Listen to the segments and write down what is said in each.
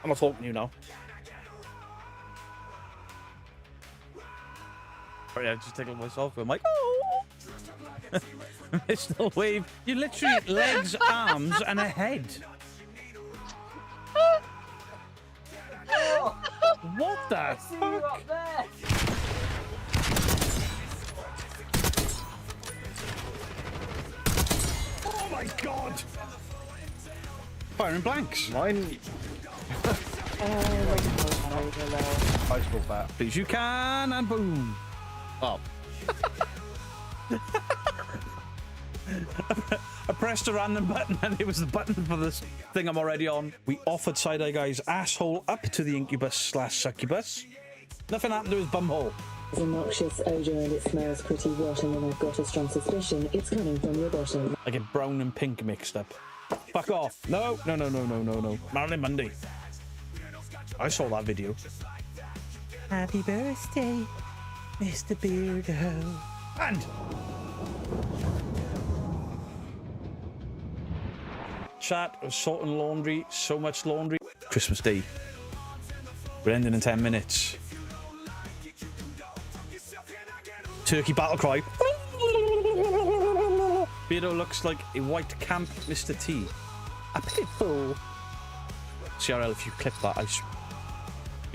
I'm not talking to you now. Sorry, I just tickled myself with my. Oh! Mr. Wave. You literally legs, arms, and a head. What the fuck? Oh my god! Firing blanks. Mine. I spoke that. Please you can, and boom. Oh. I pressed a random button and it was the button for this thing I'm already on. We offered Side-Eye Guy's asshole up to the incubus/succubus. Nothing happened to his bumhole. It's a noxious odour and it smells pretty rotten, and I've got a strong suspicion it's coming from your bottom. I get brown and pink mixed up. Fuck off. No. Marilyn Monday. I saw that video. Happy birthday, Mr. Beardo. And chat of sorting laundry, so much laundry. Christmas Day. We're ending in 10 minutes. Turkey battle cry. Beardo looks like a white camp Mr. T. A pitbull. CRL, if you clip that,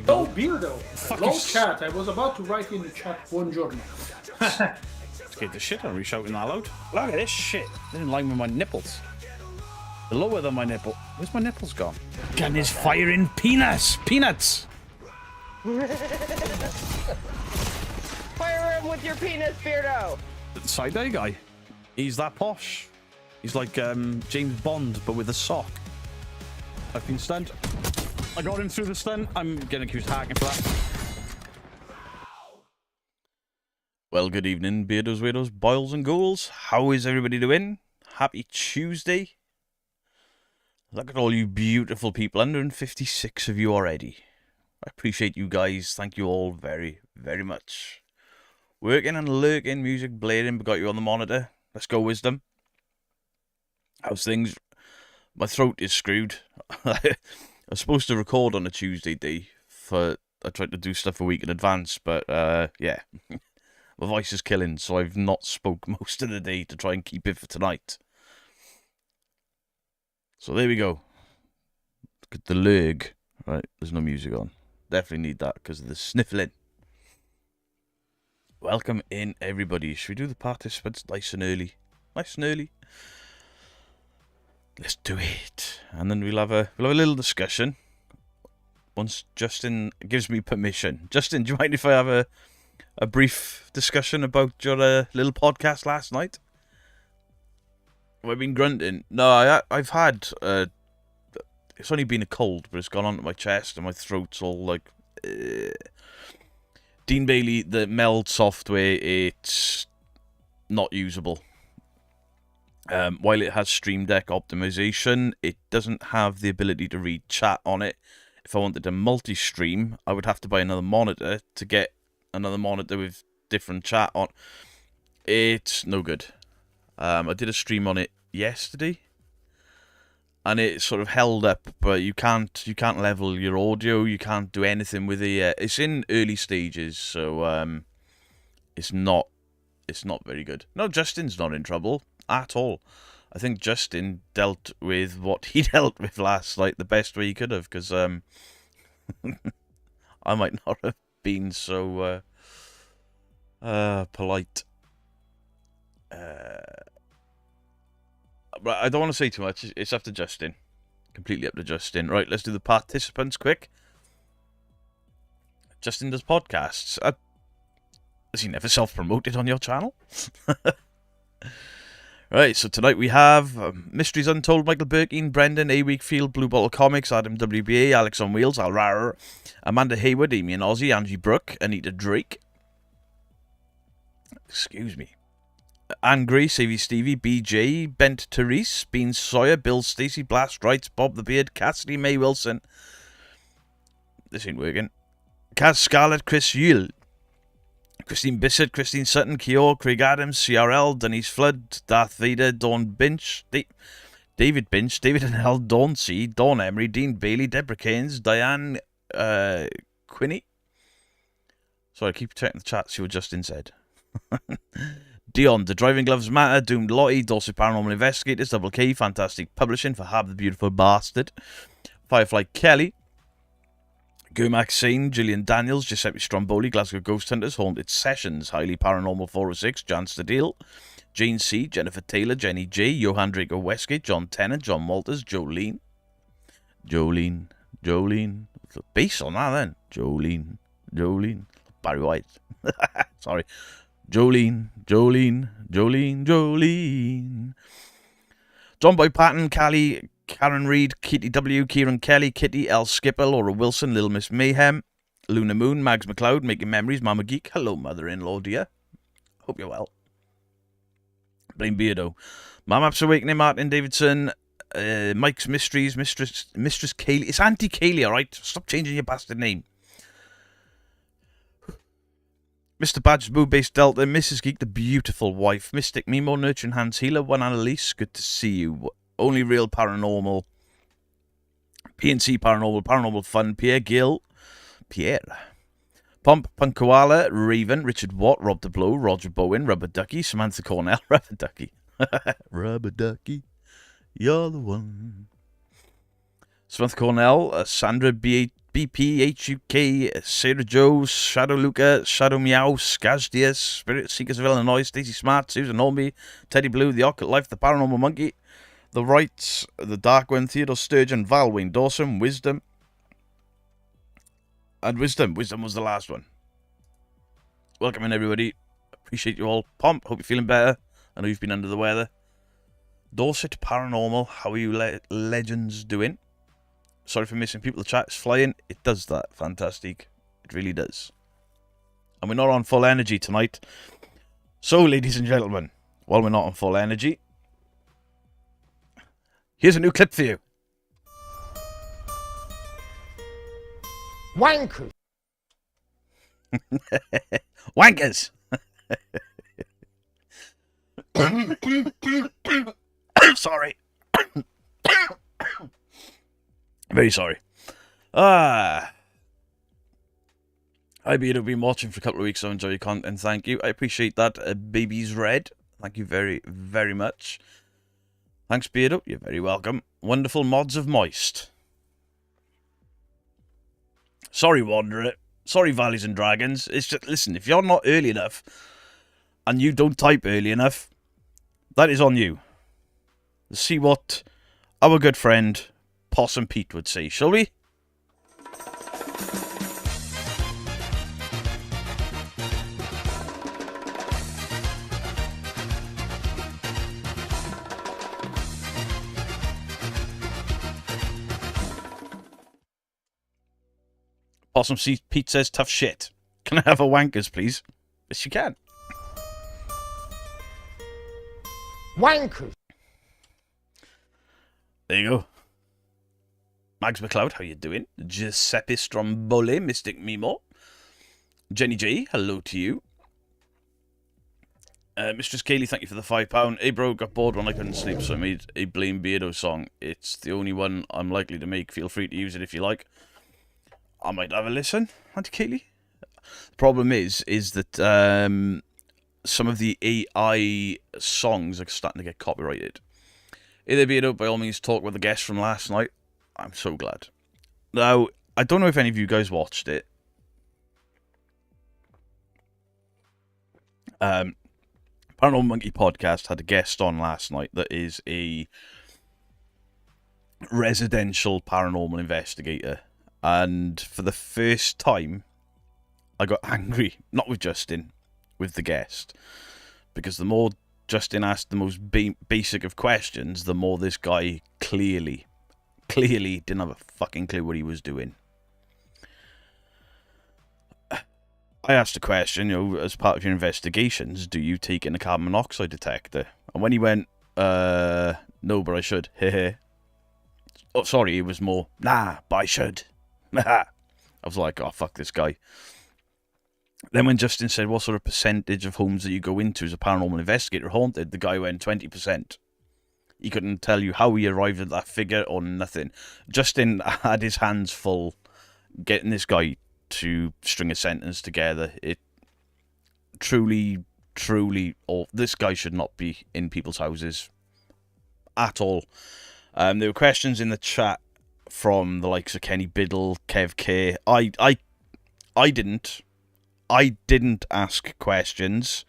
Oh, Beardo! Hello, Fucking chat. I was about to write in the chat, buongiorno. Get the shit out of me shouting that loud. Look at this shit. It's in line with my nipples. They're lower than my nipple. Where's my nipples gone? Gun is firing peanuts! Peanuts! Fire him with your penis, Beardo! Side-Eye Guy. He's that posh. He's like James Bond, but with a sock. I've been stunned. I got him through the stun. I'm getting accused of hacking for that. Well, good evening, Beardos, Weirdos, Boils and Ghouls. How is everybody doing? Happy Tuesday. Look at all you beautiful people. 156 of you already. I appreciate you guys. Thank you all very, very much. Working and lurking, music blaring, but got you on the monitor. Let's go, Wisdom. How's things? My throat is screwed. I was supposed to record on a Tuesday day. I tried to do stuff a week in advance, but yeah. My voice is killing, so I've not spoke most of the day to try and keep it for tonight. So there we go. Look at the lurg. Right, there's no music on. Definitely need that because of the sniffling. Welcome in, everybody. Should we do the participants nice and early? Nice and early. Let's do it. And then we'll have a little discussion. Once Justin gives me permission. Justin, do you mind if I have a brief discussion about your little podcast last night? Have I been grunting? No, I've had... it's only been a cold, but it's gone onto my chest and my throat's all like... Dean Bailey, the meld software, it's not usable. While it has Stream Deck optimization, it doesn't have the ability to read chat on it. If I wanted to multi-stream, I would have to buy another monitor to get another monitor with different chat on. It's no good. I did a stream on it yesterday, and it sort of held up, but you can't level your audio. You can't do anything with it yet. It's in early stages, so it's not very good. No, Justin's not in trouble at all. I think Justin dealt with what he dealt with last night the best way he could have, because I might not have been so polite. But I don't want to say too much. It's up to Justin. Completely up to Justin. Right, let's do the participants quick. Justin does podcasts. Has he never self-promoted on your channel? Right, so tonight we have Mysteries Untold, Michael Birkin, Brendan, A Wakefield, Blue Bottle Comics, Adam WBA, Alex on Wheels, Alrar, Amanda Hayward, Amy and Ozzy, Angie Brooke, Anita Drake. Excuse me. Anne Gray, Savvy Stevie, BJ, Bent Therese, Bean Sawyer, Bill Stacey, Blast Rights, Bob the Beard, Cassidy May Wilson. This ain't working. Kaz Scarlett, Chris Yule, Christine Bissett, Christine Sutton, Keogh, Craig Adams, CRL, Denise Flood, Darth Vader, Dawn Binch, David Binch, David and L, Dawn C, Dawn Emery, Dean Bailey, Deborah Keynes, Diane Quinney. Sorry, I keep checking the chat, see what Justin said. Dion, The Driving Gloves Matter, Doomed Lottie, Dorset Paranormal Investigators, Double K, Fantastic Publishing for Hab the Beautiful Bastard, Firefly Kelly, Gumac Sane, Gillian Daniels, Giuseppe Stromboli, Glasgow Ghost Hunters, Haunted Sessions, Highly Paranormal 406, Jan Stadil, Jane C, Jennifer Taylor, Jenny J, Johan Draco Westgate, John Tennant, John Walters, Jolene, bass on that then, Jolene, Barry White, sorry, Jolene, John Boy Patton, Callie, Karen Reed, Kitty W, Kieran Kelly, Kitty, L Skipper, Laura Wilson, Little Miss Mayhem, Luna Moon, Mags McLeod, Making Memories, Mama Geek, hello mother-in-law dear, hope you're well. Blame Beardo, Mamap's Awakening, Martin Davidson, Mike's Mysteries, Mistress Kaylee, it's Auntie Kaylee, alright, stop changing your bastard name. Mr. Badge, Boo Base Delta, Mrs. Geek, the beautiful wife, Mystic Mimo, Nurturing Hands Healer, One Annalise, good to see you. Only Real Paranormal, PNC Paranormal, Paranormal Fun, Pierre, Pomp, Punk Koala, Raven, Richard Watt, Rob DeBlow, Roger Bowen, Rubber Ducky, Samantha Cornell, Rubber Ducky, Rubber Ducky, you're the one. Samantha Cornell, Sandra BPHUK, Sarah Joe, Shadow Luca, Shadow Meow, Skaz Diaz, Spirit Seekers of Illinois, Stacey Smart, Susan Holmby, Teddy Blue, The Occult Life, The Paranormal Monkey, The Rights, The Dark One, Theodore Sturgeon, Val Wayne Dawson, Wisdom, and Wisdom was the last one. Welcome in everybody, appreciate you all. Pomp, hope you're feeling better, I know you've been under the weather. Dorset Paranormal, how are you legends doing? Sorry for missing people. The chat is flying. It does that. Fantastic. It really does. And we're not on full energy tonight. So, ladies and gentlemen, while we're not on full energy, here's a new clip for you. Wankers. Wankers. Sorry. Very sorry. I've been watching for a couple of weeks, so I enjoy your content. Thank you. I appreciate that. Baby's Red. Thank you very, very much. Thanks, Beardo. You're very welcome. Wonderful Mods of Moist. Sorry, Wanderer. Sorry, Valleys and Dragons. It's just, listen, if you're not early enough and you don't type early enough, that is on you. Let's see what our good friend Possum Pete would say, shall we? Possum Pete says, tough shit. Can I have a wankers, please? Yes, you can. Wankers. There you go. Mags McLeod, how you doing? Giuseppe Stromboli, Mystic Mimo. Jenny J, hello to you. Mistress Kaylee, thank you for the £5. Hey bro, got bored when I couldn't sleep, so I made a Blame Beardo song. It's the only one I'm likely to make. Feel free to use it if you like. I might have a listen, Auntie Kaylee. The problem is that some of the AI songs are starting to get copyrighted. Hey there, Beardo, by all means talk with the guest from last night. I'm so glad. Now, I don't know if any of you guys watched it. Paranormal Monkey Podcast had a guest on last night that is a residential paranormal investigator. And for the first time, I got angry. Not with Justin, with the guest. Because the more Justin asked the most basic of questions, the more this guy clearly didn't have a fucking clue what he was doing. I asked a question, as part of your investigations, do you take in a carbon monoxide detector? And when he went, no, but I should, hehe. Oh, sorry, it was more, nah, but I should. I was like, oh, fuck this guy. Then when Justin said, what sort of percentage of homes that you go into as a paranormal investigator haunted, the guy went 20%. He couldn't tell you how he arrived at that figure or nothing. Justin had his hands full getting this guy to string a sentence together. It truly, this guy should not be in people's houses at all. There were questions in the chat from the likes of Kenny Biddle, Kev K. I didn't ask questions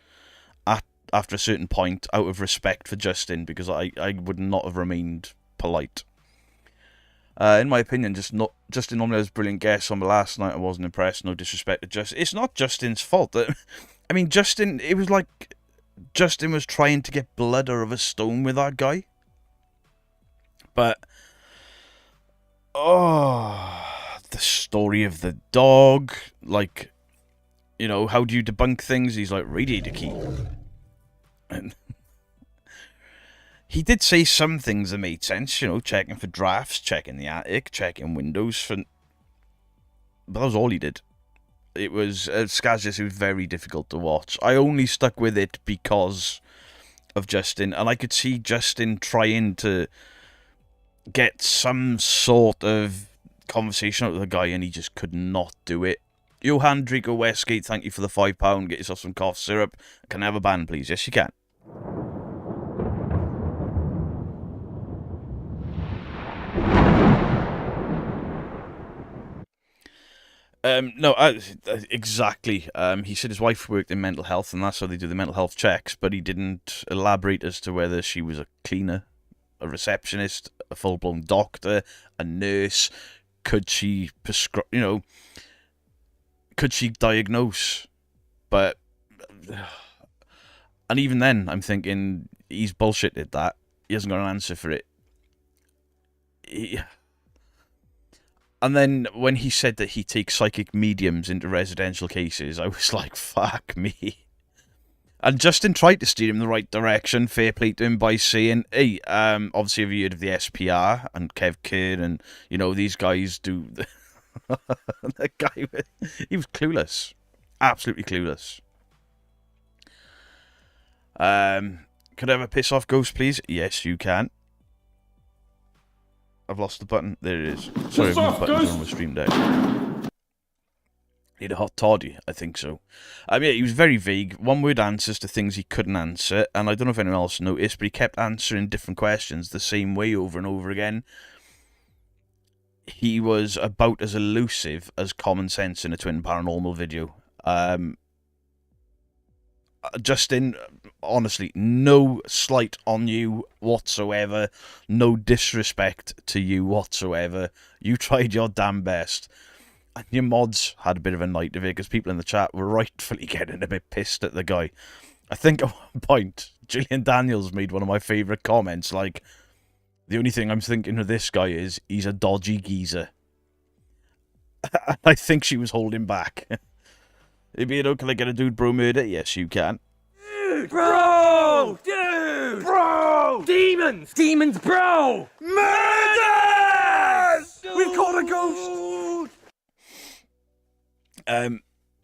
after a certain point out of respect for Justin, because I would not have remained polite. In my opinion, Justin normally has brilliant guests on the last night. I wasn't impressed. No disrespect to Justin. It's not Justin's fault. I mean, Justin, it was like Justin was trying to get blood out of a stone with that guy. But, the story of the dog, like, you know, how do you debunk things? He's like, radiator key. And he did say some things that made sense, you know, checking for drafts, checking the attic, checking windows. But that was all he did. It was, Skazis, it was very difficult to watch. I only stuck with it because of Justin, and I could see Justin trying to get some sort of conversation out of the guy, and he just could not do it. Johan Drico Westgate, thank you for the £5. Get yourself some cough syrup. Can I have a band, please? Yes, you can. No, exactly. He said his wife worked in mental health, and that's how they do the mental health checks, but he didn't elaborate as to whether she was a cleaner, a receptionist, a full-blown doctor, a nurse. Could she prescribe, you know, could she diagnose? But, and even then, I'm thinking, he's bullshitted that. He hasn't got an answer for it. And then when he said that he takes psychic mediums into residential cases, I was like, fuck me. And Justin tried to steer him in the right direction, fair play to him, by saying, hey, obviously have you heard of the SPR and Kev Kidd, and, you know, these guys do... That guy, he was clueless. Absolutely clueless. Could I have a piss off ghost, please? Yes, you can. I've lost the button. There it is. Sorry, I've moved buttons on the stream deck. Need a hot toddy? I think so. Yeah, he was very vague. One-word answers to things he couldn't answer, and I don't know if anyone else noticed, but he kept answering different questions the same way over and over again. He was about as elusive as common sense in a Twin Paranormal video. Justin, honestly, no slight on you whatsoever. No disrespect to you whatsoever. You tried your damn best. And your mods had a bit of a night of it, because people in the chat were rightfully getting a bit pissed at the guy. I think at one point, Gillian Daniels made one of my favourite comments, like, the only thing I'm thinking of this guy is, he's a dodgy geezer. I think she was holding back. If you know, can I get a dude bro murder? Yes, you can. Dude, bro! Dude! Bro! Demons! Demons, bro! Murders! We've caught a ghost!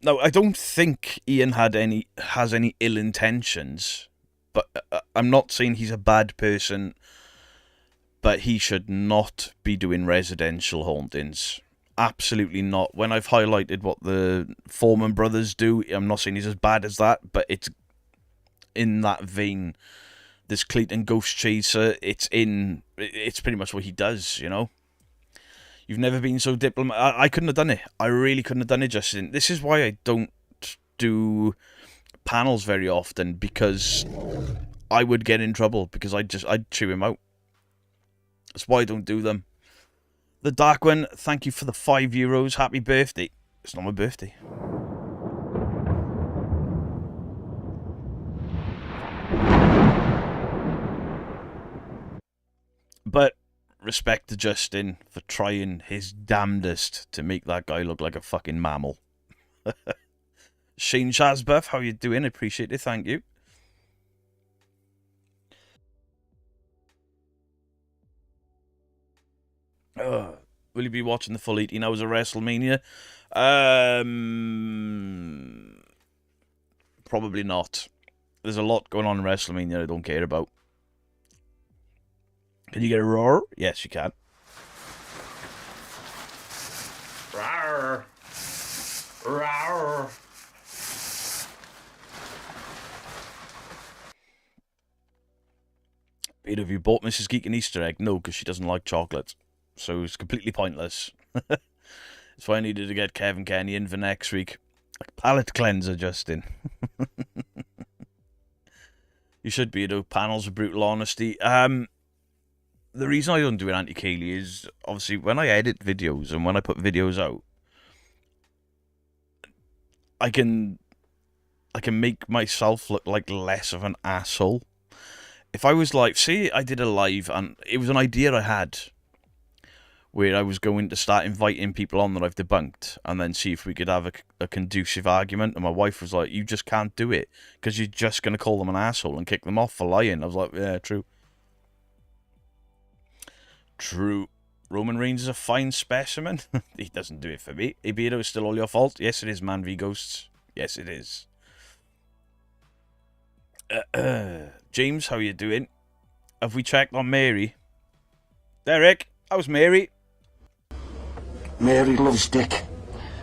No, I don't think Ian has any ill intentions, but I'm not saying he's a bad person, but he should not be doing residential hauntings. Absolutely not. When I've highlighted what the Foreman brothers do, I'm not saying he's as bad as that, but it's in that vein. This Clayton Ghost Chaser, it's pretty much what he does, you know? You've never been so diplomatic. I couldn't have done it. I really couldn't have done it, Justin. This is why I don't do panels very often, because I would get in trouble, because I'd chew him out. That's why I don't do them. The Dark One, thank you for the €5. Happy birthday. It's not my birthday. But respect to Justin for trying his damnedest to make that guy look like a fucking mammal. Shane Shazbuff, how you doing? Appreciate it, thank you. Will you be watching the full 18 hours of WrestleMania? Probably not. There's a lot going on in WrestleMania I don't care about. Can you get a roar? Yes, you can. Rawr. Rawr. Peter, have you bought Mrs. Geek an Easter egg? No, because she doesn't like chocolate. So it's completely pointless. That's why I needed to get Kevin Kenny in for next week. Like palate cleanser, Justin. You should be, though. Panels of brutal honesty. The reason I don't do an anti-Kaylee is, obviously, when I edit videos and when I put videos out, I can make myself look like less of an asshole. If I was like, say I did a live and it was an idea I had where I was going to start inviting people on that I've debunked and then see if we could have a conducive argument, and my wife was like, you just can't do it because you're just going to call them an asshole and kick them off for lying. I was like, yeah, true. True. Roman Reigns is a fine specimen. He doesn't do it for me. Ibito is still all your fault. Yes, it is, Man v Ghosts. Yes, it is. James, how you doing? Have we checked on Mary? Derek, how's Mary? Mary loves Dick.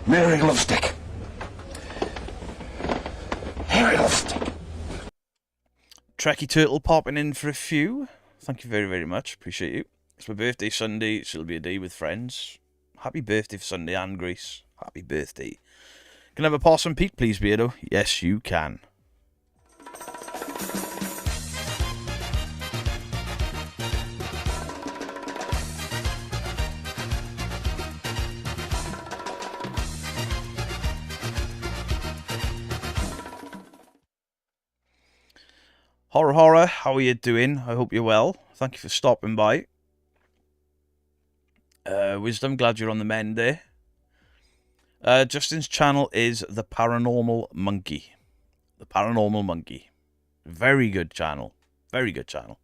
Mary loves Dick. Mary loves Dick. Trekkie Turtle popping in for a few. Thank you very, very much. Appreciate you. It's my birthday Sunday, so it'll be a day with friends. Happy birthday for Sunday, and Grace. Happy birthday. Can I have a Possum Pete, please, Beardo? Yes, you can. Horror, how are you doing? I hope you're well. Thank you for stopping by. Wisdom, glad you're on the mend there. Justin's channel is The Paranormal Monkey. The Paranormal Monkey. Very good channel. Very good channel.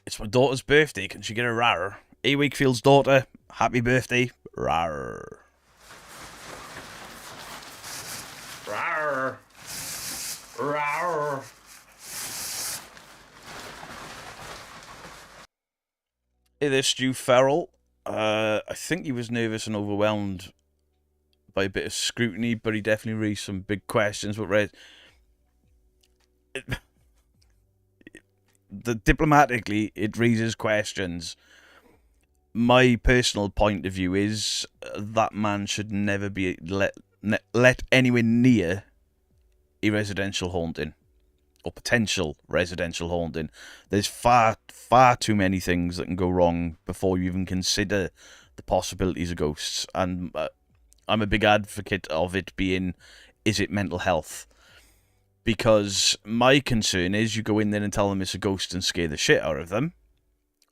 It's my daughter's birthday. Can she get a rar? A. Wakefield's daughter, happy birthday. Rar. Rawr. Rawr. Hey there, Stu Farrell. I think he was nervous and overwhelmed by a bit of scrutiny, but he definitely raised some big questions. But diplomatically, it raises questions. My personal point of view is that man should never be let anywhere near a residential haunting or potential residential haunting. There's far too many things that can go wrong before you even consider the possibilities of ghosts. And I'm a big advocate of it being, is it mental health? Because my concern is you go in there and tell them it's a ghost and scare the shit out of them.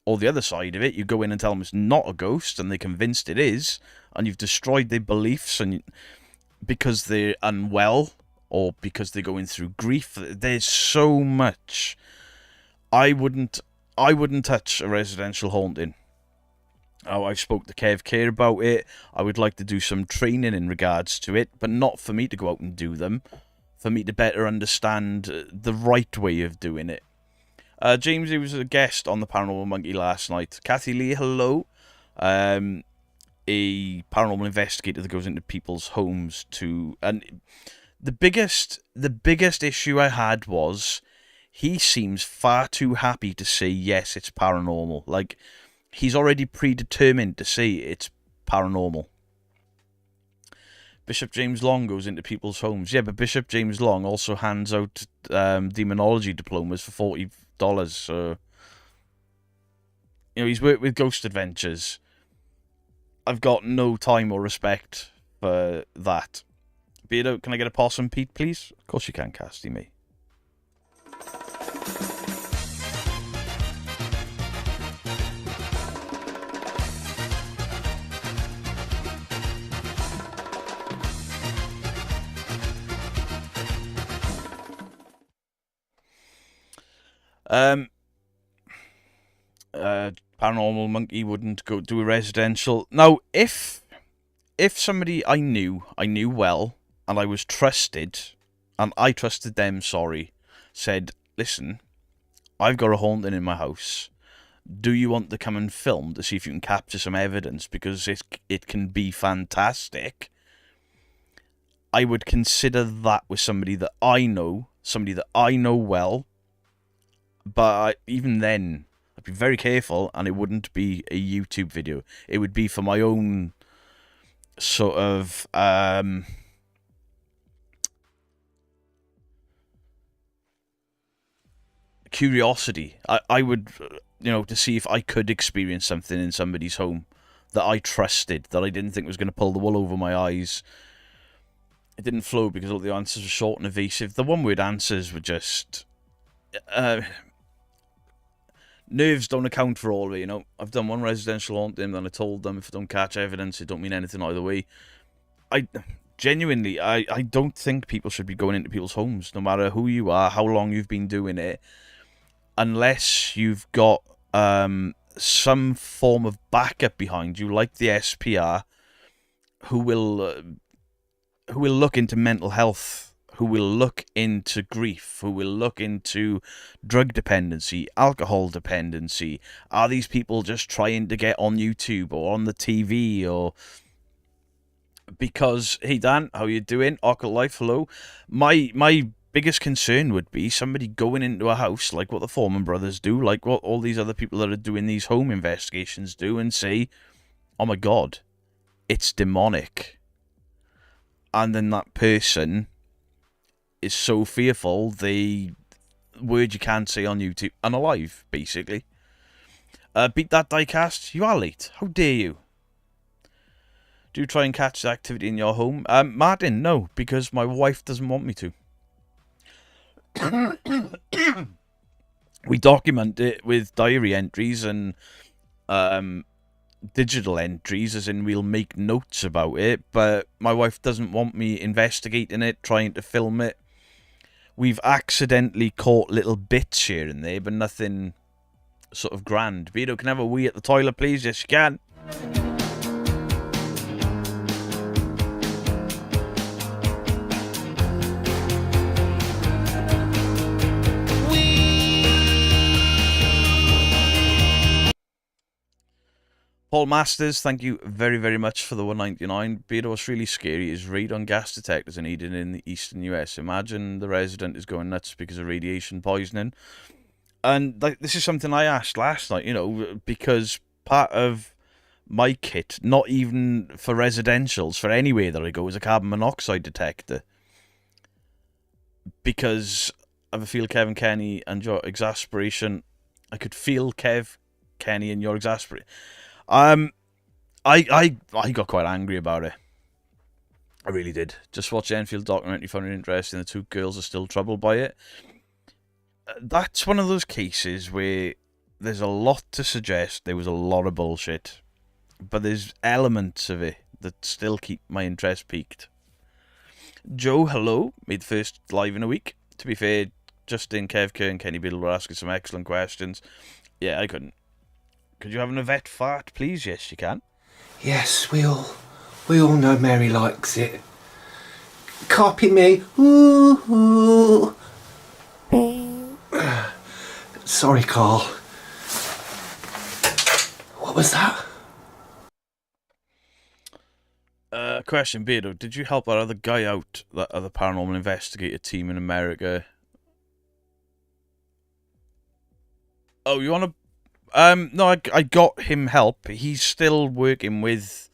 Or the other side of it, you go in and tell them it's not a ghost and they're convinced it is, and you've destroyed their beliefs and because they're unwell or because they're going through grief. There's so much. I wouldn't touch a residential haunting. Oh, I've spoke to Kev Care about it. I would like to do some training in regards to it, but not for me to go out and do them. For me to better understand the right way of doing it. James, he was a guest on the Paranormal Monkey last night. Kathy Lee, hello. A paranormal investigator that goes into people's homes to... And the biggest issue I had was he seems far too happy to say, yes, it's paranormal. Like, he's already predetermined to say it's paranormal. Bishop James Long goes into people's homes. Yeah, but Bishop James Long also hands out demonology diplomas for $40. So, you know, he's worked with Ghost Adventures. I've got no time or respect for that. Beardo, can I get a Possum Pete, please? Of course you can, Casty me. Paranormal Monkey wouldn't go do a residential. Now, if somebody I knew well, and I was trusted, and I trusted them, sorry, said, listen, I've got a haunting in my house. Do you want to come and film to see if you can capture some evidence? Because it can be fantastic. I would consider that with somebody that I know well. But even then, I'd be very careful, and it wouldn't be a YouTube video. It would be for my own sort of curiosity. I would, to see if I could experience something in somebody's home that I trusted, that I didn't think was going to pull the wool over my eyes. It didn't flow because all the answers were short and evasive. The one-word answers were just... nerves don't account for all of it, I've done one residential haunting, and I told them if I don't catch evidence, it don't mean anything either way. I genuinely don't think people should be going into people's homes, no matter who you are, how long you've been doing it, unless you've got some form of backup behind you, like the SPR, who will look into mental health, who will look into grief, who will look into drug dependency, alcohol dependency. Are these people just trying to get on YouTube or on the TV? Or because, hey Dan, how you doing? Occult Life, hello. My biggest concern would be somebody going into a house like what the Foreman brothers do, like what all these other people that are doing these home investigations do, and say, oh my God, it's demonic. And then that person is so fearful, word you can't say on YouTube, unalive, basically. Beat that diecast, you are late. How dare you? Do you try and catch the activity in your home? Martin, no, because my wife doesn't want me to. We document it with diary entries and digital entries, as in we'll make notes about it, but my wife doesn't want me investigating it, trying to film it. We've accidentally caught little bits here and there, but nothing sort of grand. Beto, can I have a wee at the toilet, please? Yes, you can. Paul Masters, thank you very, very much for the 199. Beto, what's really scary is raid on gas detectors in Eden in the eastern US. Imagine the resident is going nuts because of radiation poisoning. And this is something I asked last night, because part of my kit, not even for residentials, for anywhere that I go, is a carbon monoxide detector. Because I have a feel, Kevin, Kenny, and your exasperation. I could feel, Kev, Kenny, and your exasperation. I got quite angry about it. I really did. Just watched the Enfield documentary, found it interesting. The two girls are still troubled by it. That's one of those cases where there's a lot to suggest there was a lot of bullshit, but there's elements of it that still keep my interest peaked. Joe, hello. Made the first live in a week. To be fair, Justin, Kev, Kerr, and Kenny Biddle were asking some excellent questions. Yeah, I couldn't. Could you have an Yvette fart, please? Yes, you can. Yes, we all know Mary likes it. Copy me. Ooh, ooh. Sorry, Carl. What was that? Question, Beardo, did you help that other guy out, that other paranormal investigator team in America? Oh, you want to... no, I got him help. He's still working with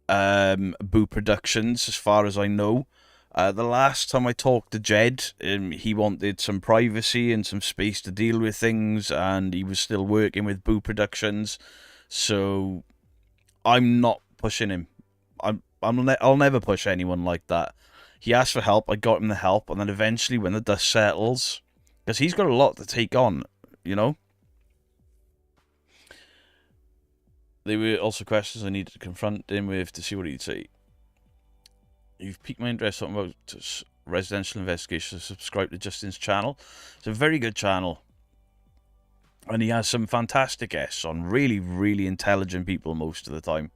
Boo Productions, as far as I know. The last time I talked to Jed, he wanted some privacy and some space to deal with things, and he was still working with Boo Productions. So I'm not pushing him. I'll never push anyone like that. He asked for help. I got him the help, and then eventually, when the dust settles, because he's got a lot to take on, There were also questions I needed to confront him with to see what he'd say. You've piqued my interest talking about residential investigations. Subscribe to Justin's channel. It's a very good channel. And he has some fantastic guests on. Really, really intelligent people most of the time.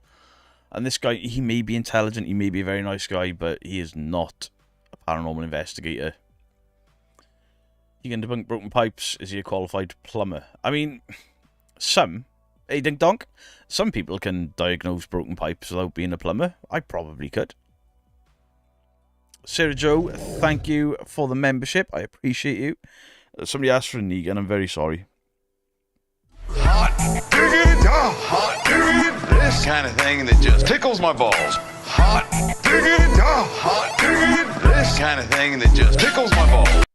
And this guy, he may be intelligent, he may be a very nice guy, but he is not a paranormal investigator. He can debunk broken pipes. Is he a qualified plumber? I mean, hey, Dink Donk, some people can diagnose broken pipes without being a plumber. I probably could. Sarah Joe, thank you for the membership. I appreciate you. Somebody asked for a Negan. I'm very sorry. Hot diggity, hot diggity, this kind of thing that just tickles my balls. Hot diggity, hot diggity, this kind of thing that just tickles my balls.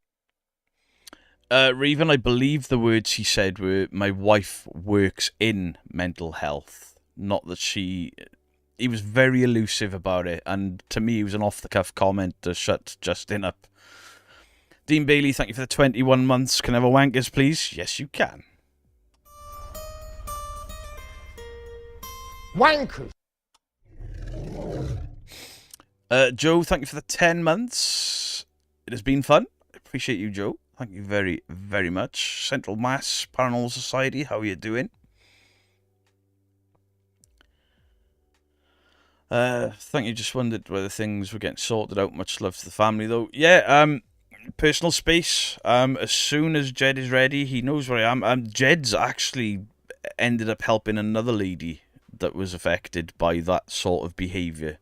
Raven, I believe the words he said were, my wife works in mental health. Not that she... He was very elusive about it, and to me it was an off-the-cuff comment to shut Justin up. Dean Bailey, thank you for the 21 months. Can I have a wankers, please? Yes, you can. Wankers. Joe, thank you for the 10 months. It has been fun. I appreciate you, Joe. Thank you very, very much. Central Mass Paranormal Society, how are you doing? Thank you. Just wondered whether things were getting sorted out. Much love to the family, though. Yeah, personal space. As soon as Jed is ready, he knows where I am. Jed's actually ended up helping another lady that was affected by that sort of behaviour.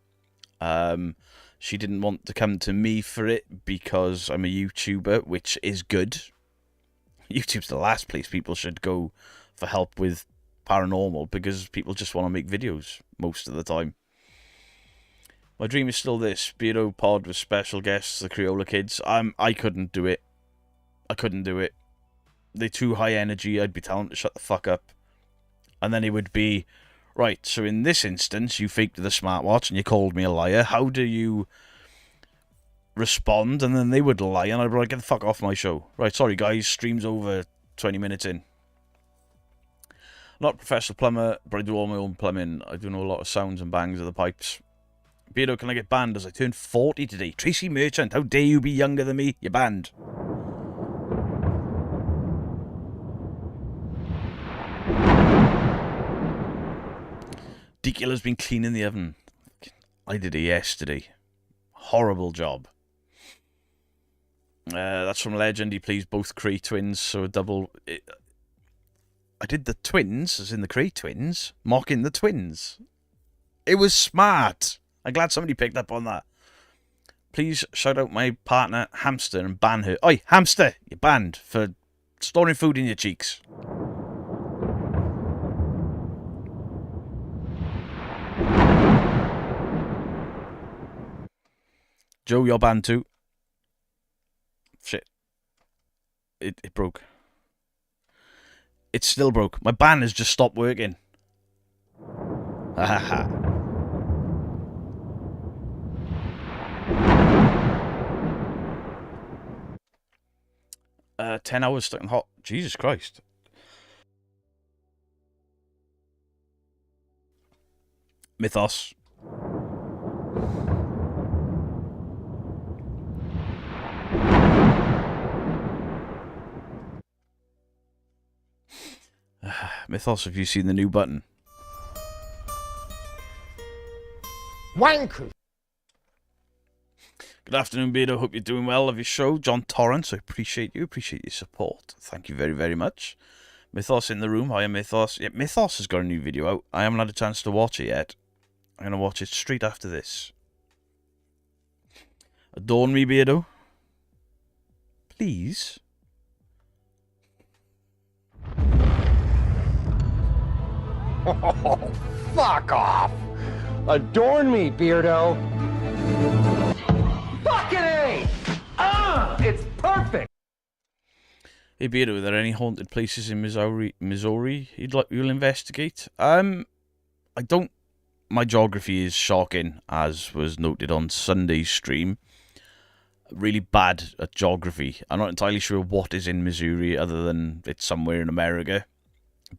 She didn't want to come to me for it because I'm a YouTuber, which is good. YouTube's the last place people should go for help with paranormal because people just want to make videos most of the time. My dream is still this. Beardo pod with special guests, the Crayola kids. I couldn't do it. I couldn't do it. They're too high energy. I'd be telling them to shut the fuck up. And then it would be... Right, so in this instance, you faked the smartwatch and you called me a liar. How do you respond? And then they would lie, and I'd be like, get the fuck off my show. Right, sorry guys, stream's over 20 minutes in. Not a professional plumber, but I do all my own plumbing. I do know a lot of sounds and bangs of the pipes. Beardo, can I get banned as I turn 40 today? Tracy Merchant, how dare you be younger than me? You're banned. Decula's been cleaning the oven. I did it yesterday. Horrible job. That's from Legend. He plays both Cray twins, so a double... I did the twins, as in the Cray twins, mocking the twins. It was smart. I'm glad somebody picked up on that. Please shout out my partner, Hamster, and ban her. Oi, Hamster, you're banned for storing food in your cheeks. Joe, you're banned too. Shit. It broke. It still broke. My ban has just stopped working. Ha ha ha. 10 hours stuck in hot. Jesus Christ. Mythos. Mythos, have you seen the new button? Wankers. Good afternoon, Beardo. Hope you're doing well. Love your show. John Torrance, I appreciate you. Appreciate your support. Thank you very, very much. Mythos in the room. Hiya, Mythos. Yeah, Mythos has got a new video out. I haven't had a chance to watch it yet. I'm going to watch it straight after this. Adorn me, Beardo. Please. Oh, fuck off. Adorn me, Beardo. Fucking A! It's perfect! Hey Beardo, are there any haunted places in Missouri you'll investigate? I don't... My geography is shocking, as was noted on Sunday's stream. Really bad at geography. I'm not entirely sure what is in Missouri, other than it's somewhere in America.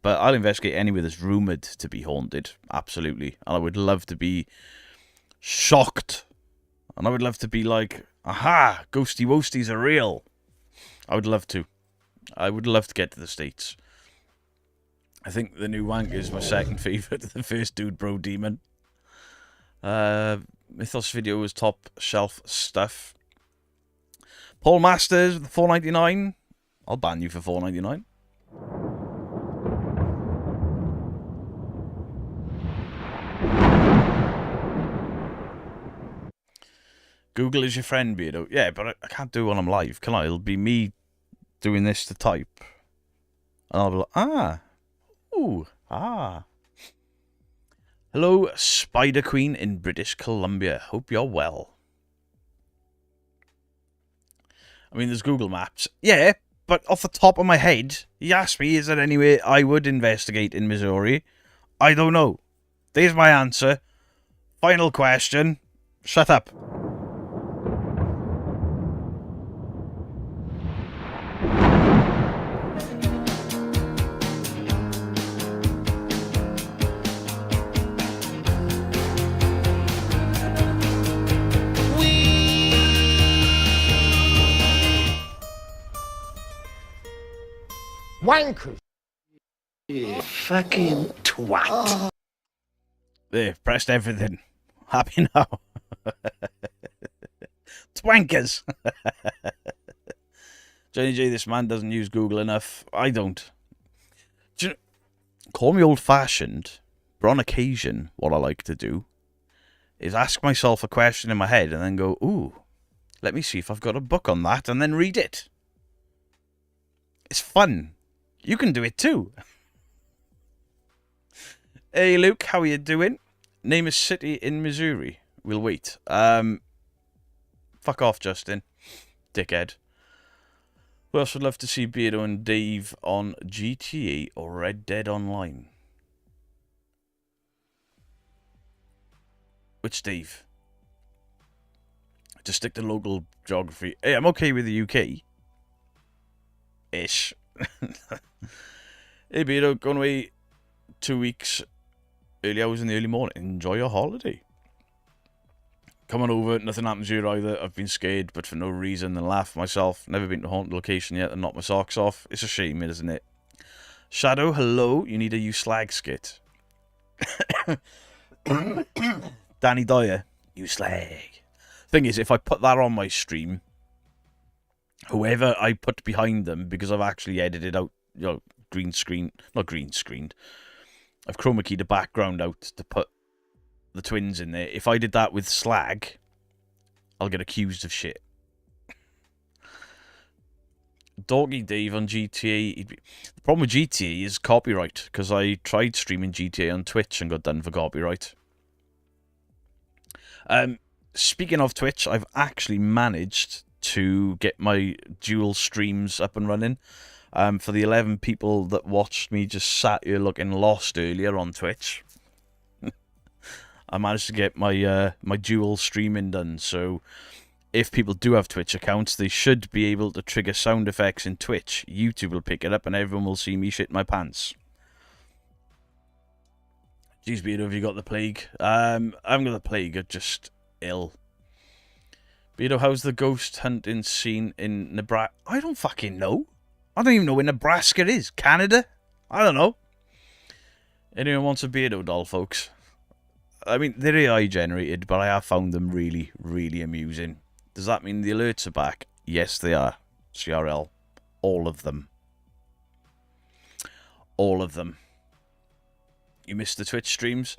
But I'll investigate anywhere that's rumoured to be haunted. Absolutely. And I would love to be shocked. And I would love to be like, aha, ghosty woasties are real. I would love to. I would love to get to the States. I think the new wank is my second favourite. The first dude, Bro Demon. Mythos video was top shelf stuff. Paul Masters with $4.99. I'll ban you for $4.99. Google is your friend, Beardo. Yeah, but I can't do it when I'm live, can I? It'll be me doing this to type. And I'll be like, ah. Ooh, ah. Hello, Spider Queen in British Columbia. Hope you're well. I mean, there's Google Maps. Yeah, but off the top of my head, you asked me, is there any way I would investigate in Missouri? I don't know. There's my answer. Final question. Shut up. Wankers. You fucking twat. There, pressed everything. Happy now. Twankers. Johnny J, this man doesn't use Google enough. I don't. Do you know, call me old-fashioned, but on occasion, what I like to do is ask myself a question in my head and then go, ooh, let me see if I've got a book on that, and then read it. It's fun. You can do it too. Hey, Luke, how are you doing? Name a city in Missouri. We'll wait. Fuck off, Justin. Dickhead. Who else would love to see Beardo and Dave on GTA or Red Dead Online? Which Dave? Just stick to local geography. Hey, I'm okay with the UK. Ish. Hey, Beardo, going away 2 weeks. Early hours in the early morning. Enjoy your holiday. Come on over. Nothing happens here either. I've been scared, but for no reason, and laugh myself. Never been to a haunted location yet and knocked my socks off. It's a shame, isn't it? Shadow, hello. You need a you slag skit. Danny Dyer, you slag. Thing is, if I put that on my stream, whoever I put behind them, because I've actually edited out, you know, not green screened. I've chroma keyed the background out to put the twins in there. If I did that with slag, I'll get accused of shit. Doggy Dave on GTA. The problem with GTA is copyright, because I tried streaming GTA on Twitch and got done for copyright. Speaking of Twitch, I've actually managed to get my dual streams up and running. For the 11 people that watched me just sat here looking lost earlier on Twitch, I managed to get my my dual streaming done. So if people do have Twitch accounts, they should be able to trigger sound effects in Twitch. YouTube will pick it up and everyone will see me shit my pants. Jeez, Beardo, have you got the plague? I haven't got the plague, I'm just ill. Beardo, how's the ghost hunting scene in Nebraska? I don't fucking know. I don't even know where Nebraska is. Canada? I don't know. Anyone wants a Beardo doll, folks? I mean, they're AI generated, but I have found them really, really amusing. Does that mean the alerts are back? Yes, they are. CRL. All of them. All of them. You missed the Twitch streams?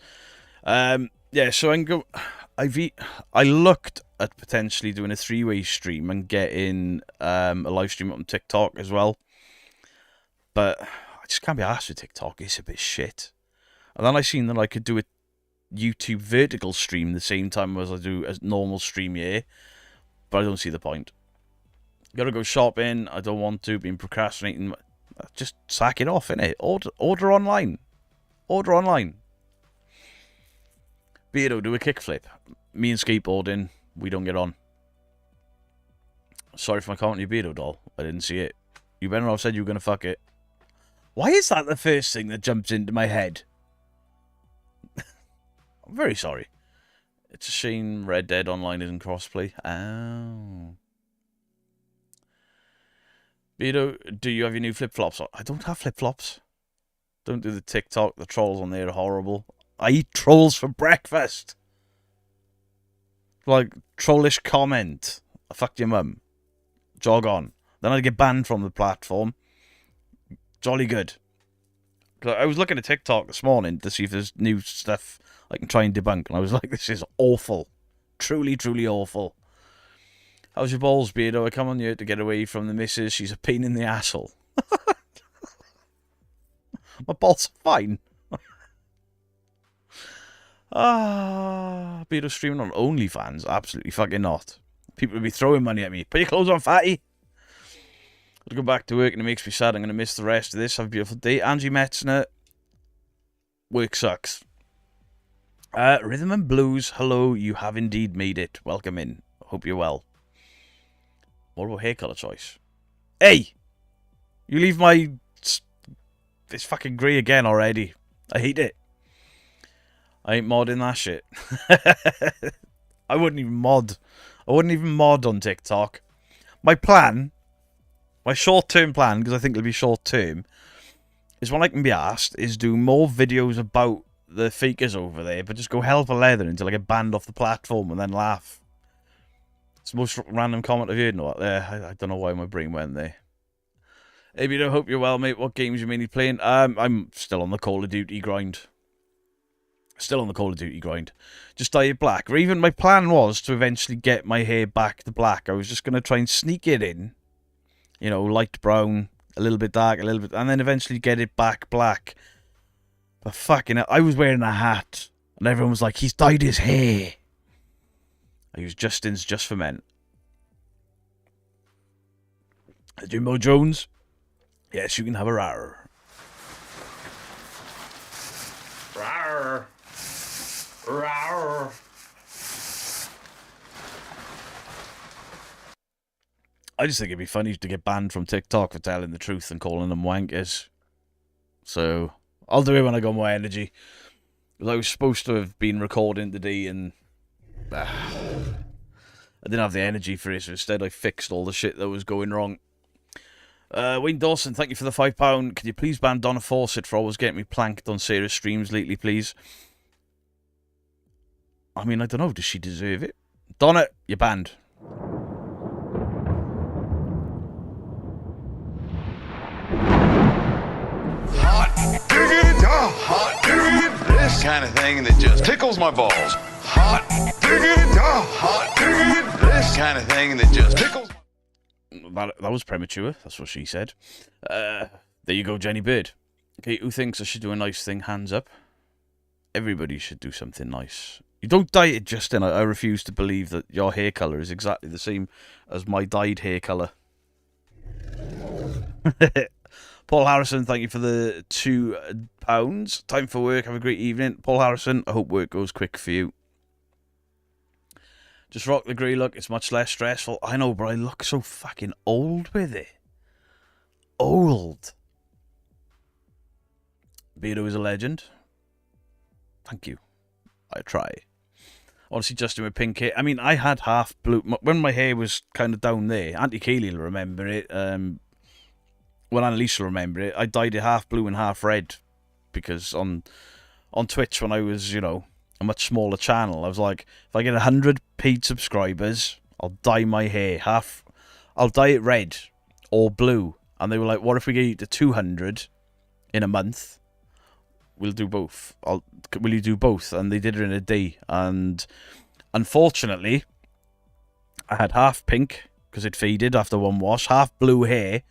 Yeah, so I can go... I looked at potentially doing a 3-way stream and getting a live stream on TikTok as well. But I just can't be arsed with TikTok. It's a bit shit. And then I seen that I could do a YouTube vertical stream the same time as I do a normal stream here. But I don't see the point. Gotta go shopping. I don't want to. Been procrastinating. Just sack it off, innit? Order online. Order online. Beardo, do a kickflip. Me and skateboarding, we don't get on. Sorry for my comment, you Beardo doll. I didn't see it. You better not have said you were going to fuck it. Why is that the first thing that jumps into my head? I'm very sorry. It's a shame Red Dead Online isn't crossplay. Oh. Beardo, do you have your new flip-flops on? I don't have flip-flops. Don't do the TikTok. The trolls on there are horrible. I eat trolls for breakfast. like, trollish comment. I fucked your mum. Jog on. Then I'd get banned from the platform. Jolly good. I was looking at TikTok this morning to see if there's new stuff I can try and debunk, and I was like, this is awful. Truly, truly awful. How's your balls, Beardo? I come on here to get away from the missus. She's a pain in the asshole. My balls are fine. Beardo streaming on OnlyFans? Absolutely fucking not. People will be throwing money at me. Put your clothes on, fatty. I'll go back to work and it makes me sad. I'm going to miss the rest of this. Have a beautiful day. Angie Metzner. Work sucks. Rhythm and Blues. Hello, you have indeed made it. Welcome in. Hope you're well. What about hair colour choice? Hey! You leave my... It's fucking grey again already. I hate it. I ain't modding that shit. I wouldn't even mod. I wouldn't even mod on TikTok. My plan... My short-term plan, because I think it'll be short-term, is when I can be asked, is do more videos about the fakers over there, but just go hell for leather until I get banned off the platform and then laugh. It's the most random comment I've heard. I don't know why my brain went there. Hey, I hope you're well, mate. What games you mainly playing? I'm still on the Call of Duty grind. Still on the Call of Duty grind. Just dye it black. Or even my plan was to eventually get my hair back to black. I was just going to try and sneak it in. You know, light brown, a little bit dark, a little bit... And then eventually get it back black. But fucking hell, I was wearing a hat. And everyone was like, he's dyed his hair. I use Justin's Just for Men. Jimbo Jones? Yes, you can have a rar. Rawr. Rawr. I just think it'd be funny to get banned from TikTok for telling the truth and calling them wankers. So, I'll do it when I got more energy. Because I was supposed to have been recording today and... I didn't have the energy for it, so instead I fixed all the shit that was going wrong. Wayne Dawson, thank you for the £5. Can you please ban Donna Fawcett for always getting me planked on Sarah's streams lately, please? I mean, I don't know. Does she deserve it? Donna, you're banned. Hot diggity, this kind of thing that just tickles my balls. Hot diggity, hot diggity, this kind of thing that just tickles. That was premature. That's what she said. There you go, Jenny Bird. Okay, who thinks I should do a nice thing? Hands up. Everybody should do something nice. You don't dye it, Justin. I refuse to believe that your hair colour is exactly the same as my dyed hair colour. Paul Harrison, thank you for the £2. Time for work. Have a great evening. Paul Harrison, I hope work goes quick for you. Just rock the grey look. It's much less stressful. I know, but I look so fucking old with it. Old. Beardo is a legend. Thank you. I try. Honestly, Justin with pink hair. I mean, I had half blue. When my hair was kind of down there, Auntie Kaylee will remember it. Well, Annalise will remember it. I dyed it half blue and half red. Because on Twitch, when I was, you know, a much smaller channel, I was like, if I get 100 paid subscribers, I'll dye my hair I'll dye it red or blue. And they were like, what if we get you to 200 in a month? We'll do both. Will you do both? And they did it in a day. And unfortunately, I had half pink because it faded after one wash, half blue hair,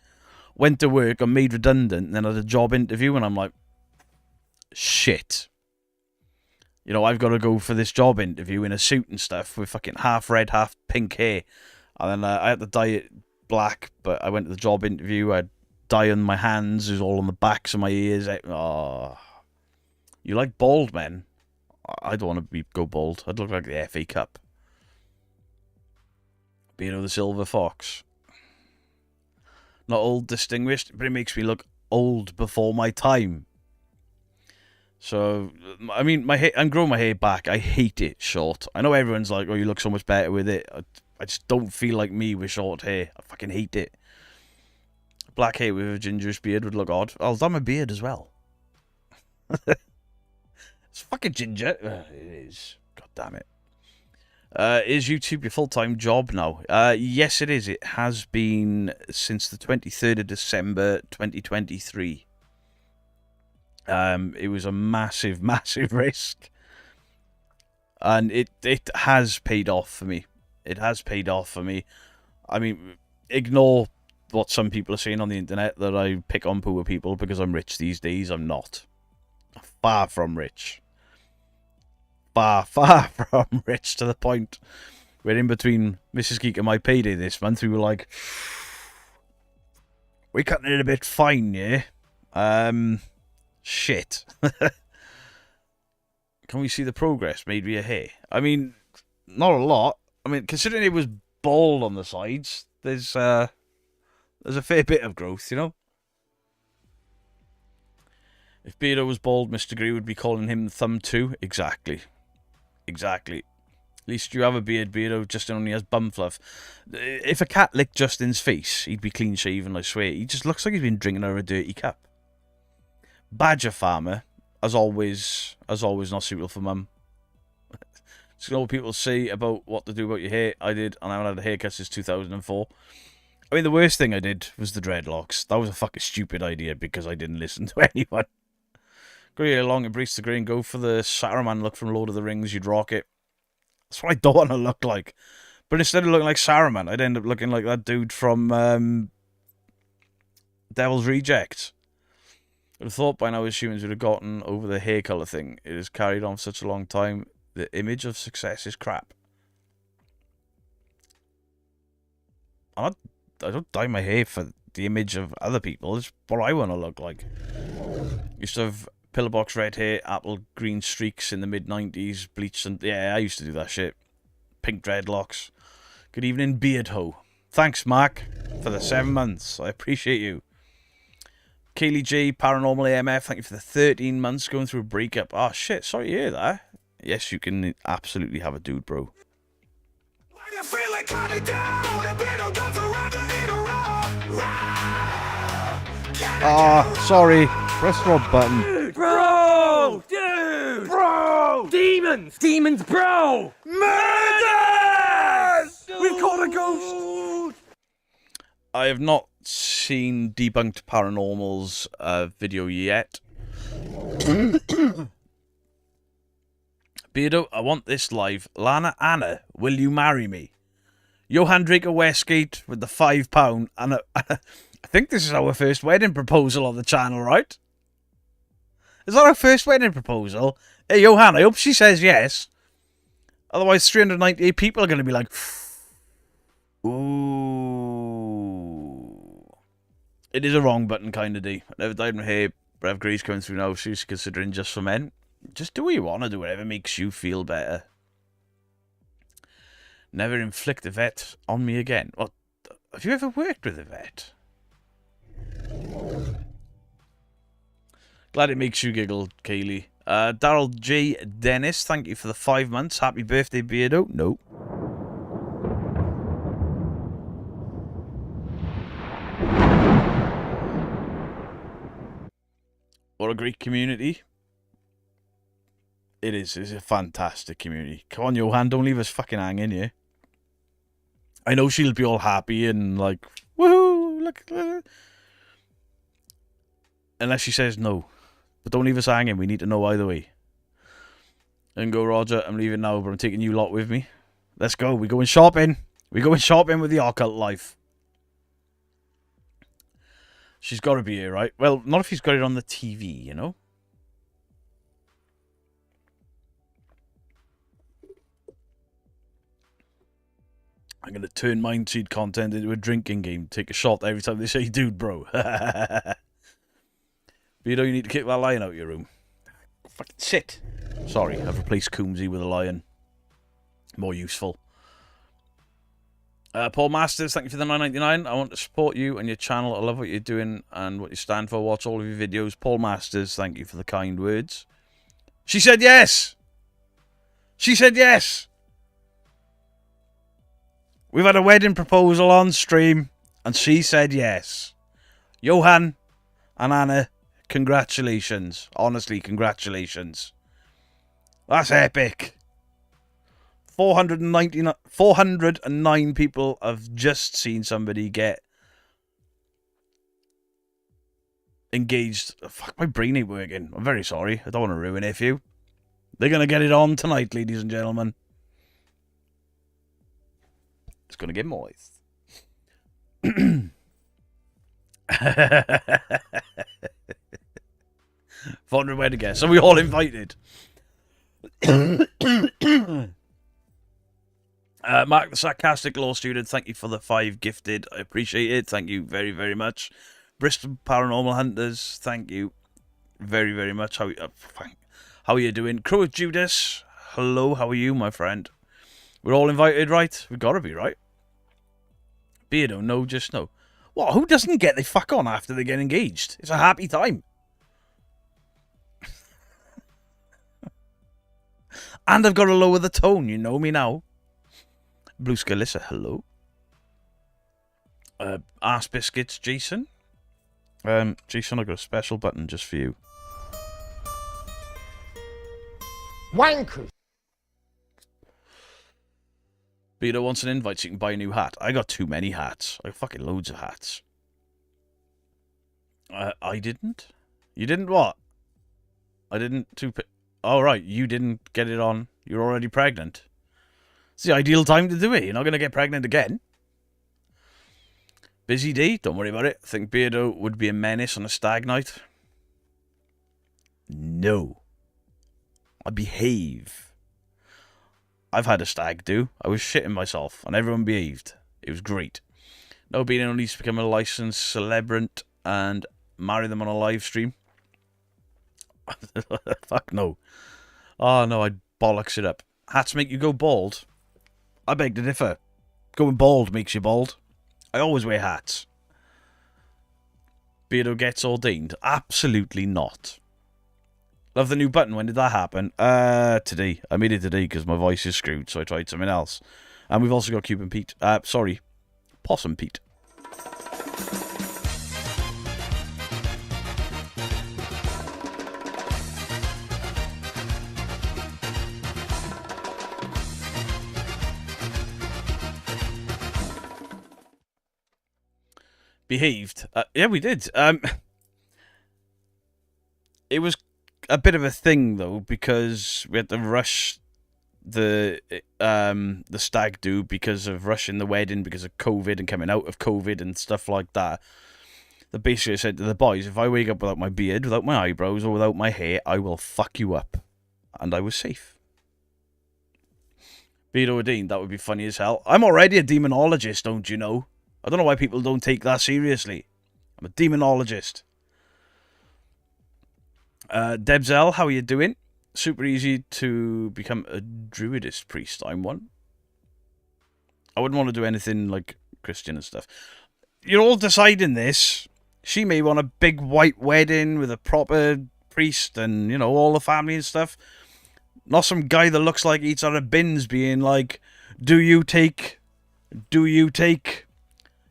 went to work, got made redundant, and then had a job interview, and I'm like, shit. You know, I've got to go for this job interview in a suit and stuff with fucking half red, half pink hair. And then I had to dye it black, but I went to the job interview, I had dye on my hands, it was all on the backs of my ears. Oh. You like bald men? I don't want to go bald. I'd look like the FA Cup. Being the Silver Fox. Not old, distinguished, but it makes me look old before my time. So, I mean, I'm growing my hair back. I hate it short. I know everyone's like, oh, you look so much better with it. I just don't feel like me with short hair. I fucking hate it. Black hair with a gingerish beard would look odd. I'll dye my beard as well. It's fucking ginger. It is. God damn it. Is YouTube your full-time job now? Yes, it is. It has been since the 23rd of December 2023. It was a massive, massive risk. And it has paid off for me. It has paid off for me. I mean, ignore what some people are saying on the internet, that I pick on poor people because I'm rich these days. I'm not. Far from rich. Far, far from rich, to the point where in between Mrs. Geek and my payday this month, we were like, we're cutting it a bit fine, yeah? Shit. Can we see the progress made via hair? I mean, not a lot. I mean, considering it was bald on the sides, there's a fair bit of growth, you know? If Beardo was bald, Mr. Grey would be calling him Thumb 2. Exactly. Exactly. At least you have a beard, Beardo. Justin only has bum fluff. If a cat licked Justin's face, he'd be clean shaven, I swear. He just looks like he's been drinking out of a dirty cup. Badger Farmer, as always not suitable for mum. So, you know what people say about what to do about your hair? I did, and I haven't had a haircut since 2004. I mean, the worst thing I did was the dreadlocks. That was a fucking stupid idea because I didn't listen to anyone. Go your hair long, embrace the grey, and go for the Saruman look from Lord of the Rings. You'd rock it. That's what I don't want to look like. But instead of looking like Saruman, I'd end up looking like that dude from Devil's Rejects. I'd have thought by now as humans would have gotten over the hair colour thing. It has carried on for such a long time. The image of success is crap. I don't dye my hair for the image of other people. It's what I want to look like. Used to have pillowbox red hair, apple green streaks in the mid-90s, bleached and... Yeah, I used to do that shit. Pink dreadlocks. Good evening, Beard Ho. Thanks, Mark, for the 7 months. I appreciate you. Kaylee J, Paranormal AMF, thank you for the 13 months going through a breakup. Oh, shit, sorry to hear that. Yes, you can absolutely have a dude, bro. Sorry. Press the wrong button. Bro! Dude! Bro! Demons! Demons, bro! Murders! We've caught a ghost! I have not seen Debunked Paranormal's video yet. Beardo, I want this live. Lana Anna, will you marry me? Johan Draker Westgate with the £5 and I think this is our first wedding proposal on the channel, right? Is that our first wedding proposal? Hey, Johan, I hope she says yes. Otherwise, 398 people are going to be like, ooh. It is a wrong button kind of day. I never dyed my hair. Brev Grey's coming through now. Seriously considering just for men. Just do what you want to do. Whatever makes you feel better. Never inflict a vet on me again. Well, have you ever worked with a vet? Glad it makes you giggle, Kaylee. Daryl J. Dennis, thank you for the 5 months. Happy birthday, Beardo. No. What a great community. It is. It's a fantastic community. Come on, Johan, don't leave us fucking hanging here. I know she'll be all happy and like, woohoo, look. Unless she says no. But don't leave us hanging. We need to know either way. And go, Roger. I'm leaving now, but I'm taking you lot with me. Let's go. We're going shopping. We're going shopping with the Occult Life. She's got to be here, right? Well, not if he's got it on the TV, you know? I'm going to turn Mindseed content into a drinking game. Take a shot every time they say, dude, bro. Vito, you need to kick that lion out of your room. Fucking sit. Sorry, I've replaced Coombsy with a lion. More useful. Paul Masters, thank you for the $9.99. I want to support you and your channel. I love what you're doing and what you stand for. Watch all of your videos. Paul Masters, thank you for the kind words. She said yes. She said yes. We've had a wedding proposal on stream and she said yes. Johan and Anna, congratulations. Honestly, congratulations. That's epic. 409 people have just seen somebody get engaged. Fuck, my brain ain't working. I'm very sorry. I don't want to ruin it for you. They're going to get it on tonight, ladies and gentlemen. It's going to get moist. 400 wedding guests. Are we all invited? Mark the Sarcastic Law Student, thank you for the 5 gifted. I appreciate it. Thank you very, very much. Bristol Paranormal Hunters, thank you very, very much. How are you doing? Crow of Judas, hello, how are you, my friend? We're all invited, right? We've got to be, right? Beardo, no, just no. What? Who doesn't get the fuck on after they get engaged? It's a happy time. And I've got to lower the tone, you know me now. Blue Scalissa, hello. Arse Biscuits, Jason. Jason, I've got a special button just for you. Wankers. Beto wants an invite so you can buy a new hat. I got too many hats. I got fucking loads of hats. I didn't? You didn't what? I didn't Oh, right. You didn't get it on. You're already pregnant. It's the ideal time to do it. You're not going to get pregnant again. Busy day? Don't worry about it. I think Beardo would be a menace on a stag night. No. I behave. I've had a stag do. I was shitting myself and everyone behaved. It was great. No, Beardo needs to become a licensed celebrant and marry them on a live stream. Fuck no. Oh no, I'd bollocks it up. Hats make you go bald. I beg to differ. Going bald makes you bald. I always wear hats. Beardo gets ordained. Absolutely not. Love the new button. When did that happen? Today. I made it today because my voice is screwed, so I tried something else. And we've also got Cuban Pete. Sorry. Possum Pete. Behaved. Yeah, we did. It was a bit of a thing though because we had to rush the stag do because of rushing the wedding because of COVID and coming out of COVID and stuff like that. That basically said to the boys, if I wake up without my beard, without my eyebrows, or without my hair, I will fuck you up. And I was safe. Beard ordained, that would be funny as hell. I'm already a demonologist, don't you know? I don't know why people don't take that seriously. I'm a demonologist. Debzel, how are you doing? Super easy to become a druidist priest. I'm one. I wouldn't want to do anything like Christian and stuff. You're all deciding this. She may want a big white wedding with a proper priest and, you know, all the family and stuff. Not some guy that looks like he eats out of bins being like, do you take?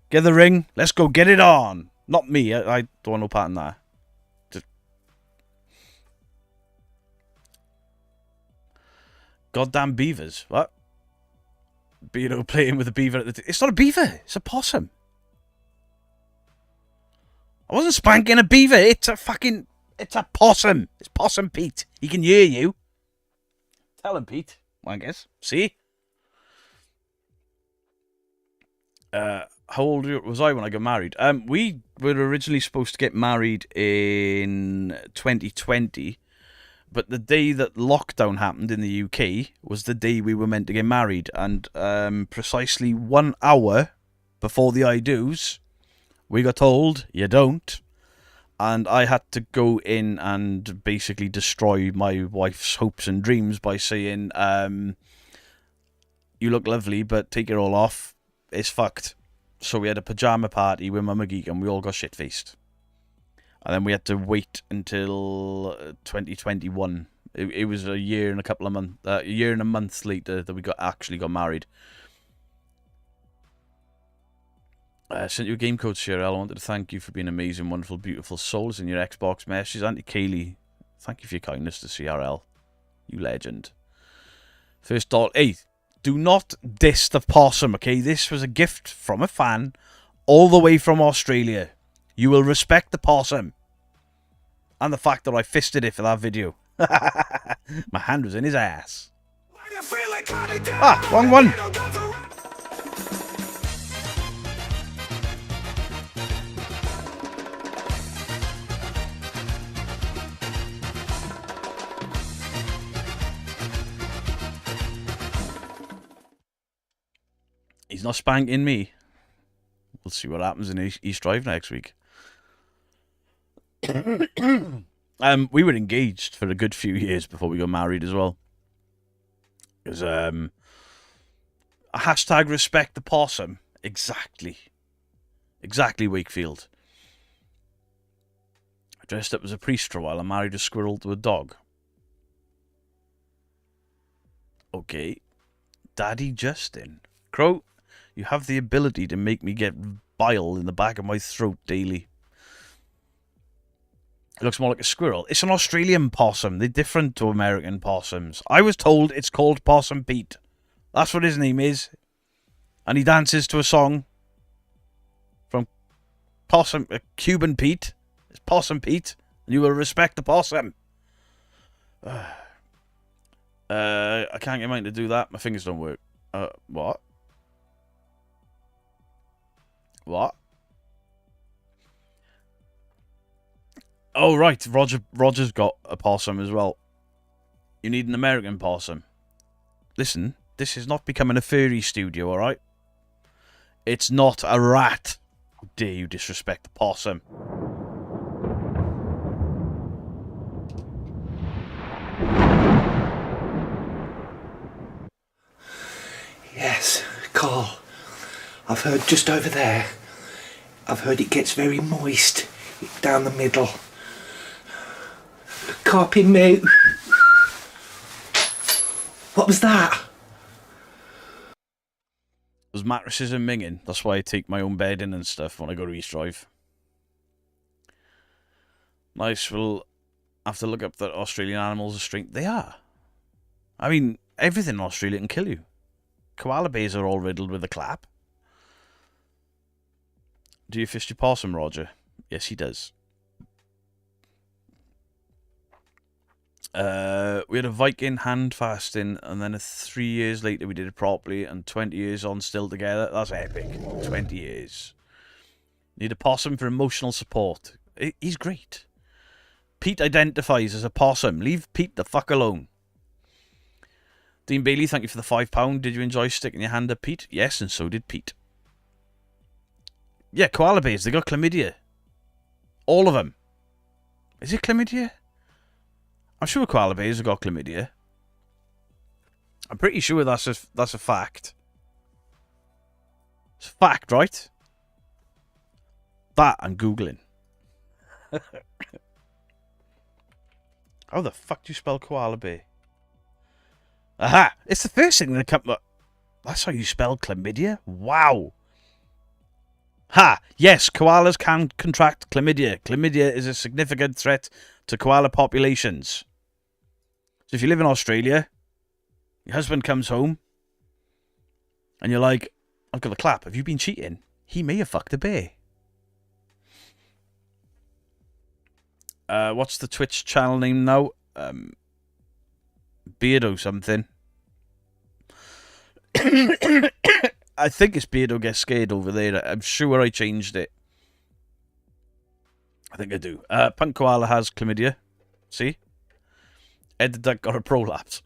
Get the ring. Let's go get it on. Not me. I don't want no part in that. Just... Goddamn beavers. What? Beardo playing with a beaver at the... It's not a beaver. It's a possum. I wasn't spanking a beaver. It's a fucking... It's a possum. It's Possum Pete. He can hear you. Tell him, Pete. I guess. See? How old was I when I got married? We were originally supposed to get married in 2020, but the day that lockdown happened in the UK was the day we were meant to get married, and precisely 1 hour before the I-do's, we got told, you don't, and I had to go in and basically destroy my wife's hopes and dreams by saying, you look lovely, but take it all off, it's fucked. So we had a pyjama party with Mama Geek and we all got shit-faced. And then we had to wait until 2021. It was a year and a couple of months, a year and a month later that we actually got married. Sent you a game code, Cheryl. I wanted to thank you for being amazing, wonderful, beautiful souls in your Xbox messages. Auntie Kaylee, thank you for your kindness to CRL. You legend. First doll. Hey, Do not diss the possum, okay? This was a gift from a fan all the way from Australia. You will respect the possum. And the fact that I fisted it for that video. My hand was in his ass. Ah, wrong one. He's not spanking me. We'll see what happens in East Drive next week. We were engaged for a good few years before we got married as well. It was a hashtag respect the possum. Exactly Wakefield. I dressed up as a priest for a while and married a squirrel to a dog. Okay. Daddy Justin. Crow, you have the ability to make me get bile in the back of my throat daily. It looks more like a squirrel. It's an Australian possum. They're different to American possums. I was told it's called Possum Pete. That's what his name is. And he dances to a song from Possum Cuban Pete. It's Possum Pete. And you will respect the possum. I can't get mine to do that. My fingers don't work. What? What? Oh, right. Roger's got a possum as well. You need an American possum. Listen, this is not becoming a furry studio, alright? It's not a rat. How dare you disrespect the possum? Yes, Carl. I've heard just over there. I've heard it gets very moist down the middle. Copy me. What was that? There's mattresses in Mingin. That's why I take my own bed in and stuff when I go to East Drive. Nice. We'll have to look up that Australian animals are strength. They are. I mean, everything in Australia can kill you. Koala bears are all riddled with a clap. Do you fist your possum, Roger? Yes, he does. We had a Viking hand fasting, and then 3 years later we did it properly, and 20 years on still together. That's epic. 20 years. Need a possum for emotional support. He's great. Pete identifies as a possum. Leave Pete the fuck alone. Dean Bailey, thank you for the £5. Did you enjoy sticking your hand up, Pete? Yes, and so did Pete. Yeah, koala bears, they got chlamydia. All of them. Is it chlamydia? I'm sure koala bears have got chlamydia. I'm pretty sure that's a fact. It's a fact, right? That and Googling. How the fuck do you spell koala bear? Aha! It's the first thing that comes up. That's how you spell chlamydia? Wow! Ha! Yes, koalas can contract chlamydia. Chlamydia is a significant threat to koala populations. So if you live in Australia, your husband comes home, and you're like, I've got the clap. Have you been cheating? He may have fucked a bear. What's the Twitch channel name now? Beardo something. I think it's Beardo Gets Scared over there. I'm sure I changed it. I think I do. Punk Koala has chlamydia. See? Ed the Duck got a prolapse.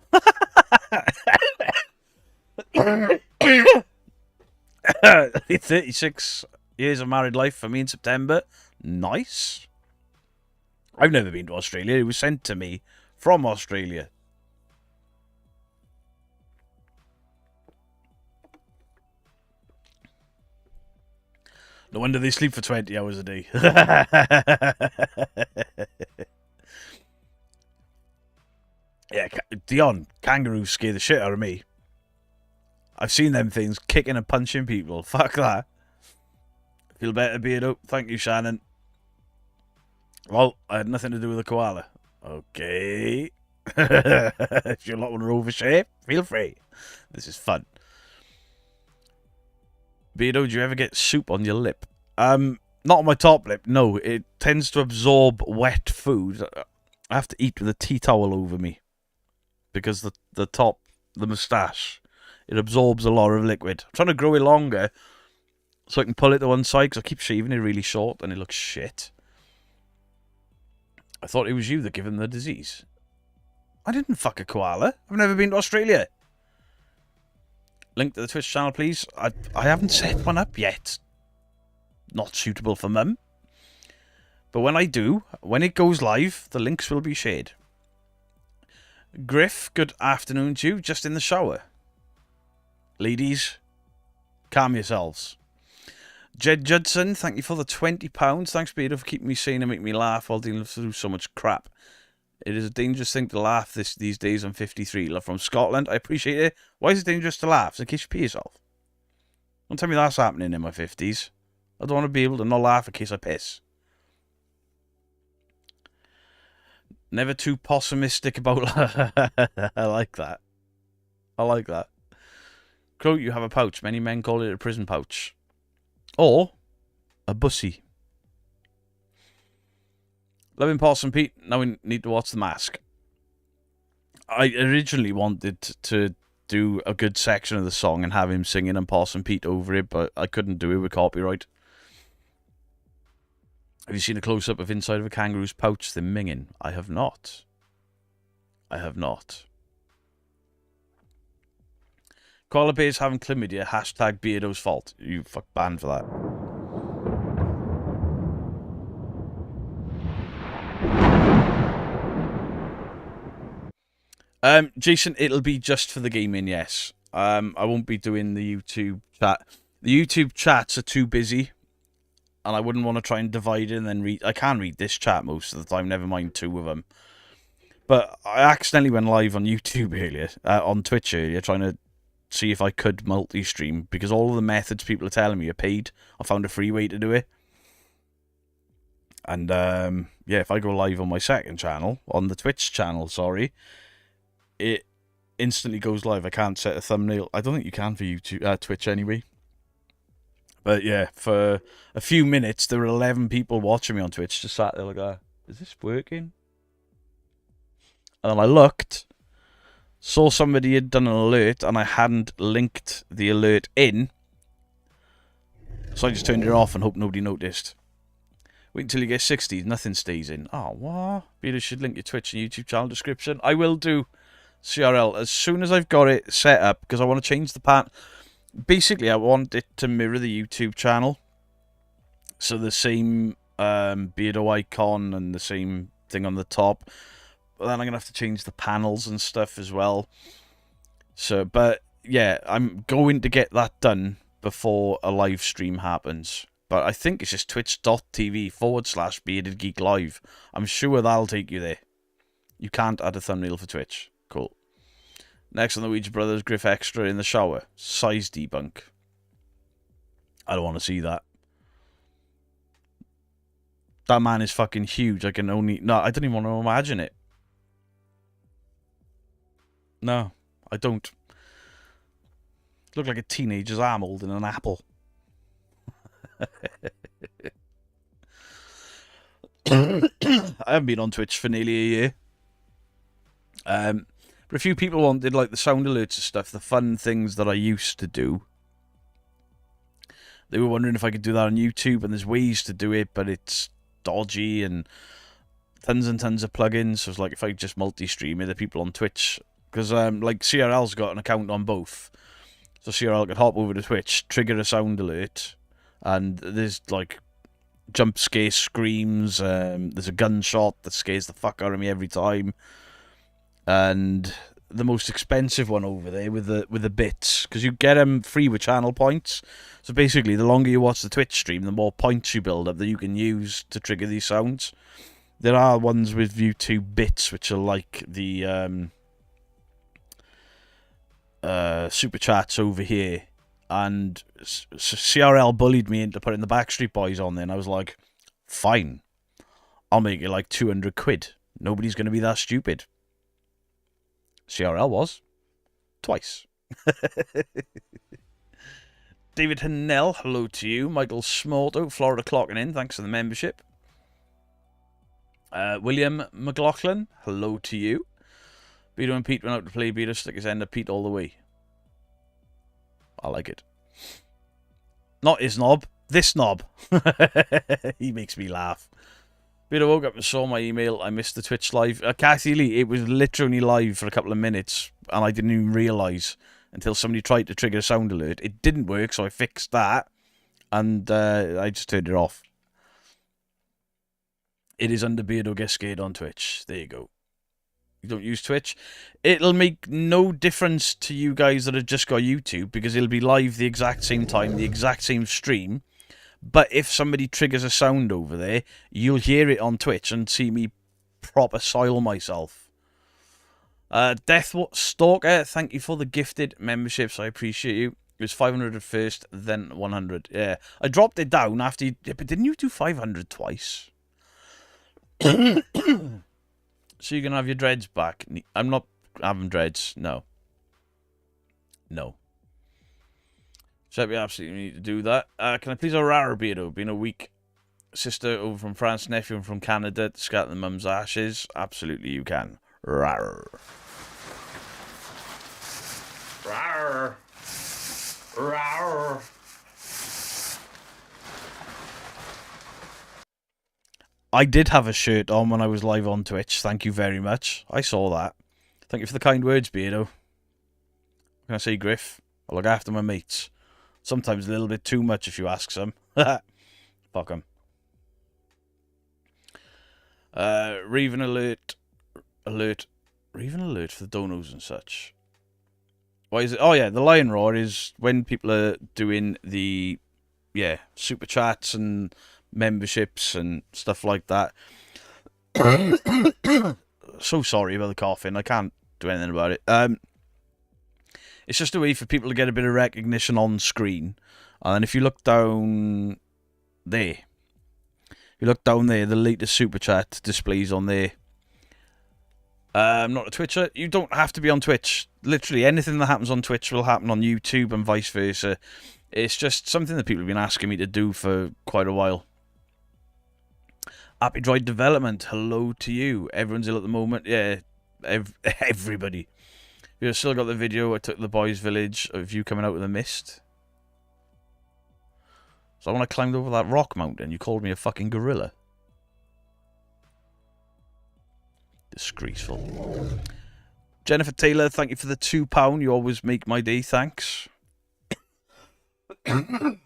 36 years of married life for me in September. Nice. I've never been to Australia. It was sent to me from Australia. No wonder they sleep for 20 hours a day. Yeah, Dion, kangaroos scare the shit out of me. I've seen them things kicking and punching people. Fuck that. Feel better, Beardo. Thank you, Shannon. Well, I had nothing to do with the koala. Okay. If you lot want to overshare, feel free. This is fun. Beardo, do you ever get soup on your lip? Not on my top lip, no. It tends to absorb wet food. I have to eat with a tea towel over me. Because the top, the moustache, it absorbs a lot of liquid. I'm trying to grow it longer so I can pull it to one side because I keep shaving it really short and it looks shit. I thought it was you that gave him the disease. I didn't fuck a koala. I've never been to Australia. Link to the Twitch channel, please. I haven't set one up yet. Not suitable for mum. But when I do, when it goes live, the links will be shared. Griff, good afternoon to you. Just in the shower. Ladies, calm yourselves. Jed Judson, thank you for the £20. Thanks, Beardo, for keeping me sane and making me laugh while dealing through so much crap. It is a dangerous thing to laugh these days. I'm 53. Love from Scotland. I appreciate it. Why is it dangerous to laugh? In case you pee yourself. Don't tell me that's happening in my 50s. I don't want to be able to not laugh in case I piss. Never too pessimistic about... I like that. I like that. Crow, you have a pouch. Many men call it a prison pouch. Or a bussy. Loving Parson Pete. Now we need to watch The Mask. I originally wanted to do a good section of the song and have him singing and Parson Pete over it, but I couldn't do it with copyright. Have you seen a close-up of inside of a kangaroo's pouch? They're minging. I have not. I have not. Koala bears having chlamydia. Hashtag Beardo's fault. You fuck banned for that. Jason, it'll be just for the gaming, yes. I won't be doing the YouTube chat. The YouTube chats are too busy. And I wouldn't want to try and divide it and then read... I can read this chat most of the time, never mind two of them. But I accidentally went live on YouTube earlier, on Twitch earlier, trying to see if I could multi-stream. Because all of the methods people are telling me are paid. I found a free way to do it. And, yeah, if I go live on my second channel, on the Twitch channel, sorry, it instantly goes live. I can't set a thumbnail. I don't think you can for YouTube, Twitch anyway. But yeah, for a few minutes, there were 11 people watching me on Twitch, just sat there like, is this working? And then I looked, saw somebody had done an alert, and I hadn't linked the alert in. So I just turned it off and hoped nobody noticed. Wait until you get 60, nothing stays in. Oh, what? You should link your Twitch and YouTube channel description. I will do, CRL, as soon as I've got it set up, because I want to change the pattern. Basically, I want it to mirror the YouTube channel. So the same Beardo icon and the same thing on the top. But then I'm going to have to change the panels and stuff as well. So, but yeah, I'm going to get that done before a live stream happens. But I think it's just twitch.tv/BeardedGeekLive. I'm sure that'll take you there. You can't add a thumbnail for Twitch. Cool. Next on the Ouija Brothers, Griff Extra in the shower. Size debunk. I don't want to see that. That man is fucking huge. I can only... No, I don't even want to imagine it. No, I don't. Look like a teenager's arm holding an apple. I haven't been on Twitch for nearly a year. But a few people wanted like the sound alerts and stuff, the fun things that I used to do. They were wondering if I could do that on YouTube, and there's ways to do it, but it's dodgy and tons of plugins. So it's like if I just multi-stream it, the people on Twitch, because like CRL's got an account on both, so CRL could hop over to Twitch, trigger a sound alert, and there's like jump scare screams. There's a gunshot that scares the fuck out of me every time. And the most expensive one over there with the bits, because you get them free with channel points. So basically, the longer you watch the Twitch stream, the more points you build up that you can use to trigger these sounds. There are ones with YouTube bits, which are like the super chats over here. And CRL bullied me into putting the Backstreet Boys on there, and I was like, fine, I'll make it like 200 quid. Nobody's going to be that stupid. CRL was. Twice. David Hannell, hello to you. Michael Smorto, Florida clocking in. Thanks for the membership. William McLaughlin, hello to you. Beto and Pete went out to play. Beto stick his end of Pete all the way. I like it. Not his knob. This knob. He makes me laugh. Beto woke up and saw my email. I missed the Twitch live. Kathy Lee, it was literally live for a couple of minutes. And I didn't even realise until somebody tried to trigger a sound alert. It didn't work, so I fixed that. And I just turned it off. It is under Beardo Get Scared on Twitch. There you go. You don't use Twitch. It'll make no difference to you guys that have just got YouTube because it'll be live the exact same time, the exact same stream. But if somebody triggers a sound over there, you'll hear it on Twitch and see me proper soil myself. Death Stalker, thank you for the gifted memberships. I appreciate you. It was 500 at first, then 100. Yeah, I dropped it down after you... But didn't you do 500 twice? So you're going to have your dreads back. I'm not having dreads. No. No. So we absolutely need to do that. Can I please have a rare Beardo? Been a week. Sister over from France, nephew from Canada to scatter the mum's ashes. Absolutely you can. Rar. Rawr. Rawr. I did have a shirt on when I was live on Twitch. Thank you very much. I saw that. Thank you for the kind words, Beardo. Can I say, Griff? I look after my mates. Sometimes a little bit too much if you ask some. Fuck 'em. Raven alert. Raven alert for the donos and such. Why is it? Oh yeah, the lion roar is when people are doing the super chats and memberships and stuff like that. So sorry about the coughing. I can't do anything about it. It's just a way for people to get a bit of recognition on screen. And if you look down there, the latest super chat displays on there. I'm not a Twitcher. You don't have to be on Twitch. Literally anything that happens on Twitch will happen on YouTube and vice versa. It's just something that people have been asking me to do for quite a while. Happy Droid Development, hello to you. Everyone's ill at the moment. Yeah, everybody. We've still got the video I took the boys' village of you coming out with a mist. So when I climbed over that rock mountain, you called me a fucking gorilla. Disgraceful. Jennifer Taylor, thank you for the £2. You always make my day, thanks. Jennifer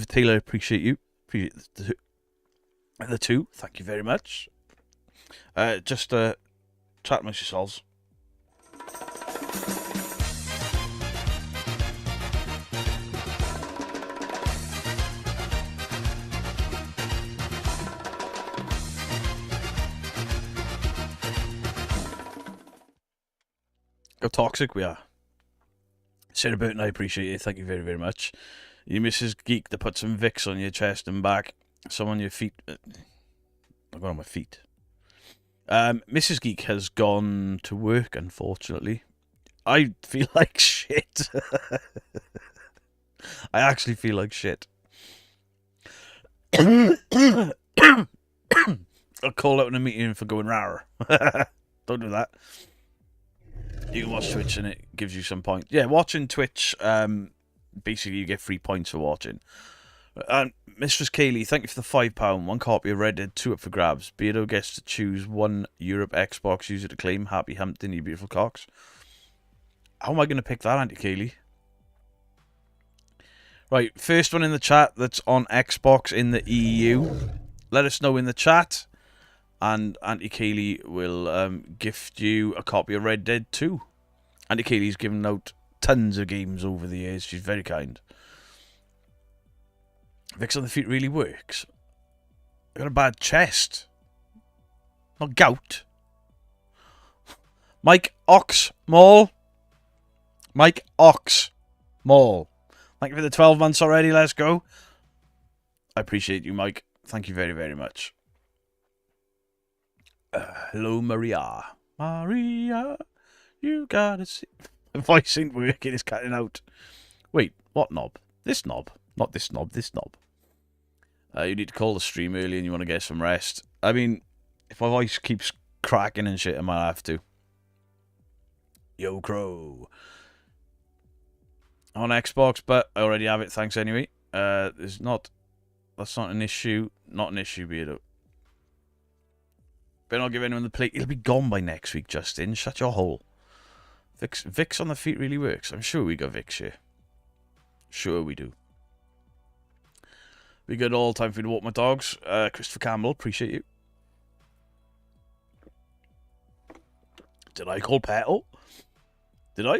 Taylor, appreciate you. Appreciate the two. Thank you very much. Just chat amongst yourselves. How toxic we are. Said about and I appreciate it. Thank you very, very much. You Mrs. Geek to put some Vicks on your chest and back. Some on your feet. I've got on my feet. Mrs. Geek has gone to work, unfortunately. I feel like shit. I actually feel like shit. I'll call out in a meeting for going rawr. Don't do that. You can watch Twitch and it gives you some points. Yeah, watching Twitch, basically you get 3 points for watching. Mistress Kaylee, thank you for the £5. 1 copy of Red Dead, 2 up for grabs. Beardo gets to choose 1 Europe Xbox user to claim. Happy Hampton, you beautiful cocks. How am I going to pick that, Auntie Kaylee? Right, first one in the chat that's on Xbox in the EU. Let us know in the chat. And Auntie Kaylee will gift you a copy of Red Dead 2. Auntie Kaylee's given out tons of games over the years. She's very kind. Vicks on the feet really works. I got a bad chest. Not gout. Mike Ox Mall. Mike Ox Mall. Thank you for the 12 months already. Let's go. I appreciate you, Mike. Thank you very, very much. Hello, Maria. Maria, you gotta see. The voice ain't working, it's cutting out. Wait, what knob? This knob? Not this knob, this knob. You need to call the stream early and you want to get some rest. I mean, if my voice keeps cracking and shit, I might have to. Yo, Crow. On Xbox, but I already have it, thanks anyway. That's not an issue. Not an issue, Beardo. Better not give anyone the plate. It'll be gone by next week, Justin. Shut your hole. Vicks on the feet really works. I'm sure we got Vicks here. Sure we do. Be good all time for me to walk my dogs. Christopher Campbell, appreciate you. Did I call Petal? Did I?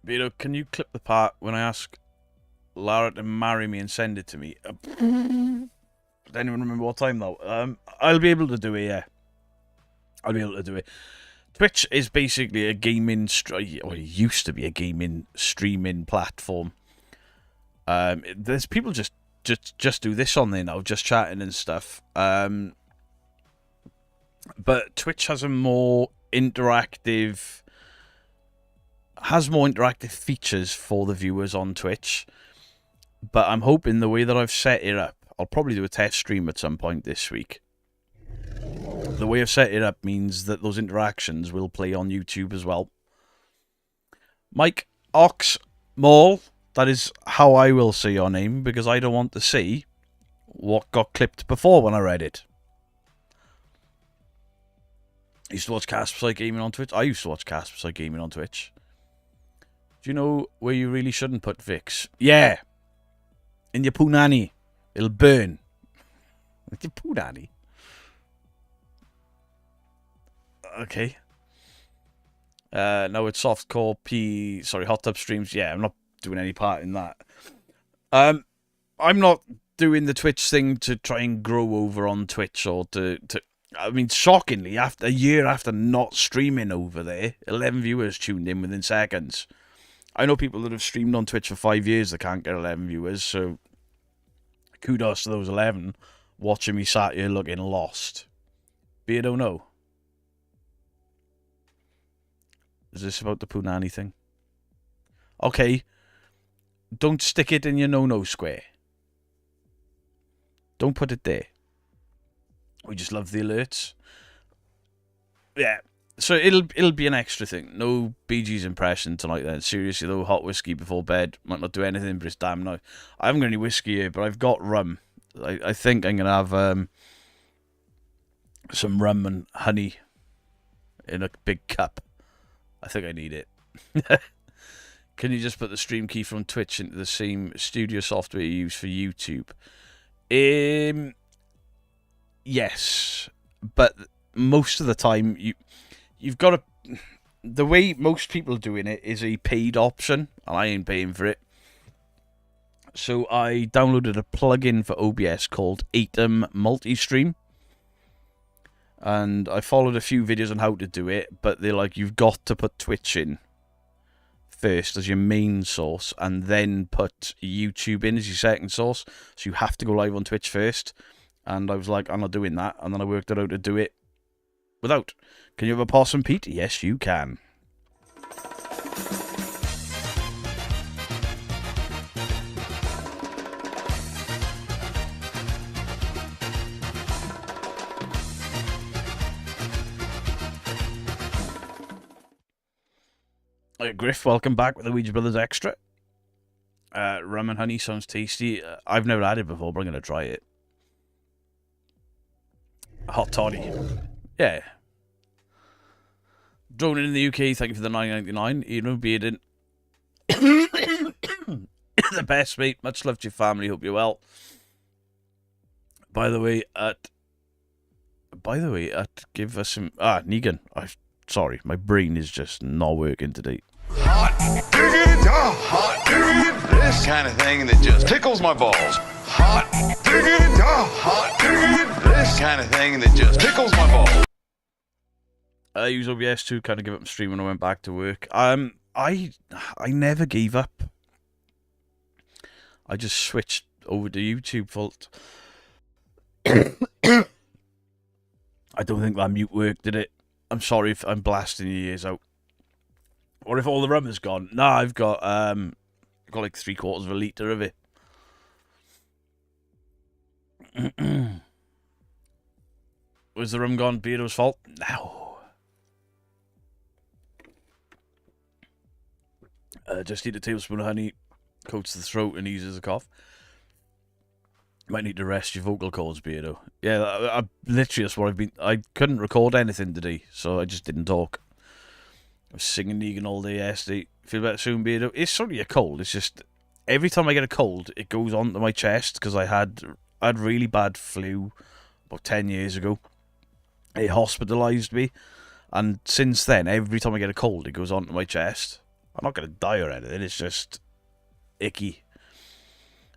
Vito, can you clip the part when I ask Lara to marry me and send it to me? Does anyone remember what time though? I'll be able to do it, yeah. I'll be able to do it. Twitch is basically a gaming... it used to be a gaming streaming platform. There's people just do this on there now, just chatting and stuff. But Twitch has more interactive features for the viewers on Twitch. But I'm hoping the way that I've set it up, I'll probably do a test stream at some point this week. The way I've set it up means that those interactions will play on YouTube as well. Mike Ox Mall, that is how I will say your name, because I don't want to see what got clipped before when I read it. I used to watch Casper Gaming on Twitch. I used to watch Casper Gaming on Twitch. Do you know where you really shouldn't put Vicks? Yeah. In your punani. It'll burn. With your punani. Okay. No, it's softcore hot tub streams. Yeah, I'm not doing any part in that. I'm not doing the Twitch thing to try and grow over on Twitch or to I mean, shockingly, after a year after not streaming over there, 11 viewers tuned in within seconds. I know people that have streamed on Twitch for 5 years that can't get 11 viewers, so kudos to those 11 watching me sat here looking lost. Beardo, no. Is this about the punani thing? Okay. Don't stick it in your no-no square. Don't put it there. We just love the alerts. Yeah. So it'll be an extra thing. No BG's impression tonight then. Seriously though, hot whiskey before bed. Might not do anything, but it's damn nice. I haven't got any whiskey here, but I've got rum. I think I'm going to have some rum and honey in a big cup. I think I need it. Can you just put the stream key from Twitch into the same studio software you use for YouTube? Yes, but most of the time you've got to. The way most people are doing it is a paid option, and I ain't paying for it. So I downloaded a plugin for OBS called Atom Multistream, and I followed a few videos on how to do it. But they're like, you've got to put Twitch in first as your main source, and then put YouTube in as your second source. So you have to go live on Twitch first. And I was like, I'm not doing that. And then I worked it out to do it without. Can you have a possum, Pete? Yes, you can. Griff, welcome back with the Ouija Brothers Extra. Rum and honey sounds tasty. I've never had it before, but I'm going to try it. Hot toddy. Yeah. Droning in the UK, thank you for the $9.99. Ian Bearden. The best, mate. Much love to your family. Hope you're well. By the way, give us some... Negan. Sorry, my brain is just not working today. Hot diggity, hot diggity, this kind of thing that just tickles my balls. Hot diggity, this kind of thing that just tickles my balls. I use OBS to kind of give up stream when I went back to work. I never gave up. I just switched over to YouTube fault. I don't think that mute worked, did it? I'm sorry if I'm blasting your ears out. Or if all the rum is gone. Nah, I've got like 3/4 of a litre of it. Was the rum gone Beardo's fault? No. Just eat a tablespoon of honey, coats the throat and eases the cough. Might need to rest your vocal cords, Beardo. Yeah, I literally, that's what I've been... I couldn't record anything today, so I just didn't talk. I was singing Negan all day yesterday. Feel better soon, Beardo. It's only a cold. It's just... Every time I get a cold, it goes onto my chest, because I had really bad flu about 10 years ago. It hospitalised me, and since then, every time I get a cold, it goes onto my chest. I'm not going to die or anything, it's just icky.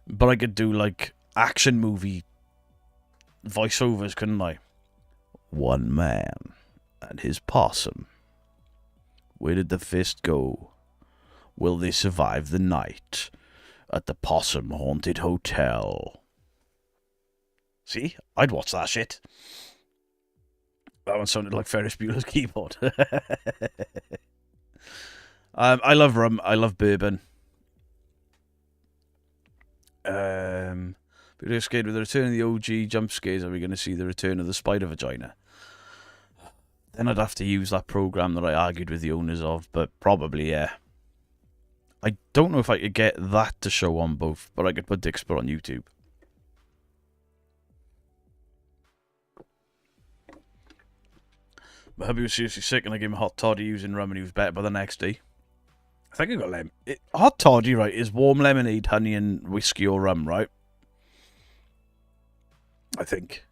But I could do, like, action movie voiceovers, couldn't I? One man and his possum. Where did the fist go? Will they survive the night at the Possum Haunted Hotel? See? I'd watch that shit. That one sounded like Ferris Bueller's keyboard. I love rum. I love bourbon. But we're scared with the return of the OG jump scares. Are we going to see the return of the spider vagina? Then I'd have to use that program that I argued with the owners of, but probably, yeah. I don't know if I could get that to show on both, but I could put Dixper on YouTube. My hubby was seriously sick and I gave him a hot toddy using rum and he was better by the next day. I think I got lemon. Hot toddy, right, is warm lemonade, honey and whiskey or rum, right? I think.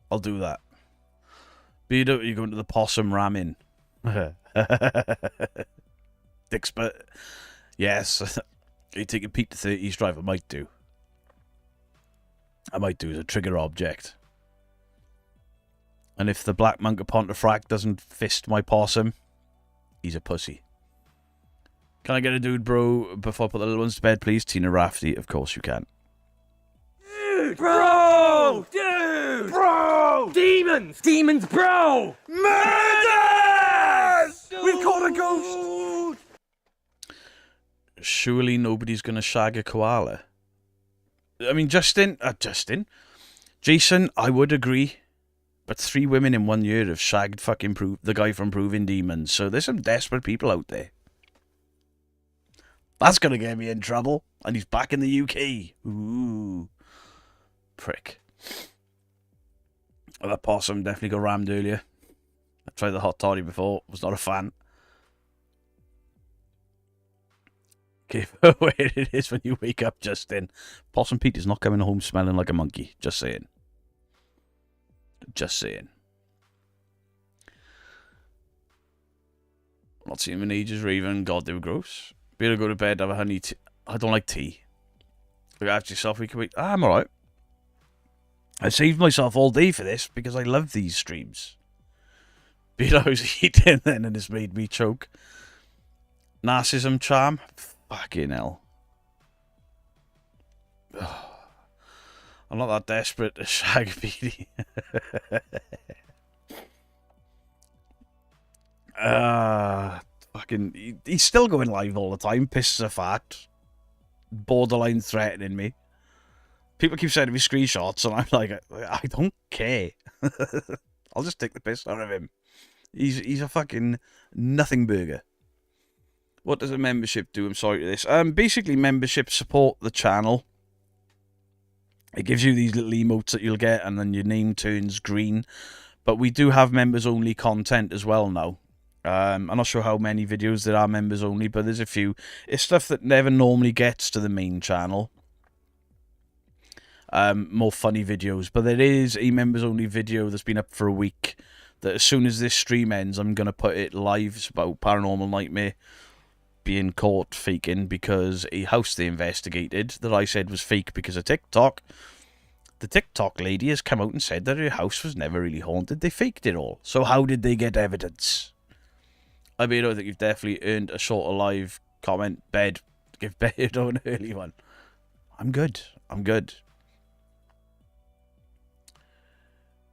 I'll do that. Beardo, you're going to the Possum Ramen. Dixper. Yes. You take a Pete to 30s drive, I might do. I might do as a trigger object. And if the Black Monk of Pontefract doesn't fist my possum, he's a pussy. Can I get a dude, bro, before I put the little ones to bed, please? Tina Rafferty, of course you can. Dude, bro! Dude! Bro! Demons! Demons, bro! Murders! We've caught a ghost! Surely nobody's going to shag a koala. I mean, Jason, I would agree. But 3 women in 1 year have shagged fucking the guy from Proving Demons. So there's some desperate people out there. That's going to get me in trouble. And he's back in the UK. Ooh. Prick. Well, that possum definitely got rammed earlier. I tried the hot toddy before. Was not a fan. Give where it is when you wake up, Justin. Possum Pete is not coming home smelling like a monkey. Just saying. Just saying. Not seen him in ages, Raven. God, they were gross. Better go to bed, have a honey tea. I don't like tea. Look after yourself, we can wait. I'm alright. I saved myself all day for this because I love these streams. Beat I was eating then and it's made me choke. Narcissism charm? Fucking hell. I'm not that desperate to shag Beatty. Fucking, he's still going live all the time. Pisses a fat. Borderline threatening me. People keep sending me screenshots and I'm like, I don't care. I'll just take the piss out of him. He's a fucking nothing burger. What does a membership do? I'm sorry to this. Basically, memberships support the channel. It gives you these little emotes that you'll get, and then your name turns green. But we do have members-only content as well now. I'm not sure how many videos there are members-only, but there's a few. It's stuff that never normally gets to the main channel. More funny videos. But there is a members-only video that's been up for a week that as soon as this stream ends, I'm going to put it live. It's about Paranormal Nightmare being caught faking because a house they investigated that I said was fake because of TikTok. The TikTok lady has come out and said that her house was never really haunted. They faked it all. So how did they get evidence? I mean, I think you've definitely earned a short alive comment. Bed. Give bed on an early one. I'm good. I'm good.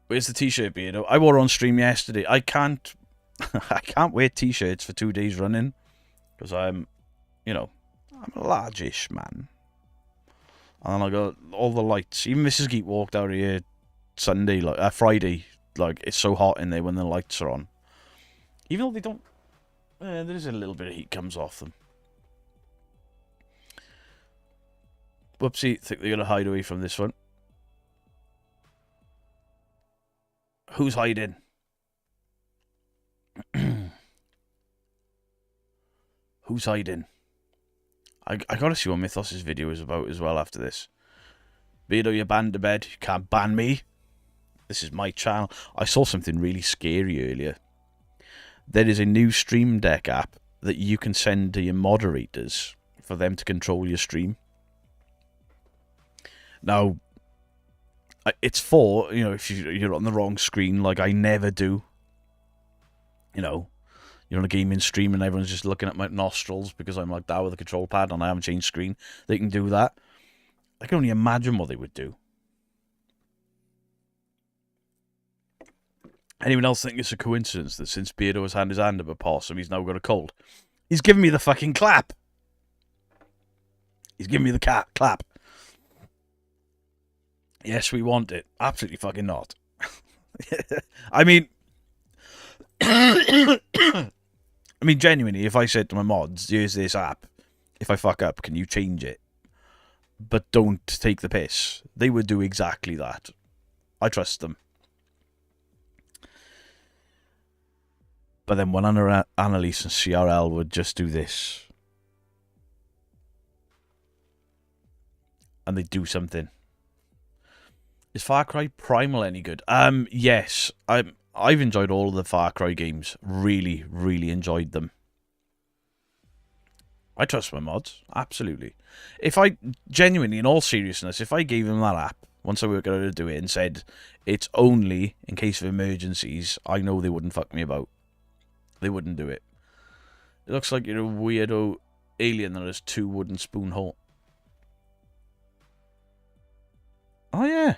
Where's the t-shirt, Beardo? I wore it on stream yesterday. I can't I can't wear t-shirts for 2 days running because I'm a largish man. And I got all the lights. Even Mrs. Geek walked out here Sunday, Friday. Like, it's so hot in there when the lights are on. Even though they don't... there is a little bit of heat comes off them. Whoopsie, think they're going to hide away from this one. Who's hiding? Who's hiding? I gotta see what Mythos' video is about as well after this. Beardo, you're banned to bed. You can't ban me. This is my channel. I saw something really scary earlier. There is a new Stream Deck app that you can send to your moderators for them to control your stream. Now, it's for, if you're on the wrong screen, like I never do. You're on a gaming stream and everyone's just looking at my nostrils because I'm like that with a control pad and I haven't changed screen. They can do that. I can only imagine what they would do. Anyone else think it's a coincidence that since Beardo has had his hand up a possum, he's now got a cold? He's giving me the fucking clap. He's giving me the clap. Yes, we want it. Absolutely fucking not. I mean, genuinely, if I said to my mods, here's this app, if I fuck up, can you change it? But don't take the piss. They would do exactly that. I trust them. But then when Annalise and CRL would just do this. And they'd do something. Is Far Cry Primal any good? Yes. I've enjoyed all of the Far Cry games. Really, really enjoyed them. I trust my mods. Absolutely. If I, genuinely, in all seriousness, if I gave them that app, once I worked out how to do it, and said, it's only in case of emergencies, I know they wouldn't fuck me about. They wouldn't do it. It looks like you're a weirdo alien that has 2 wooden spoon holes. Oh, yeah.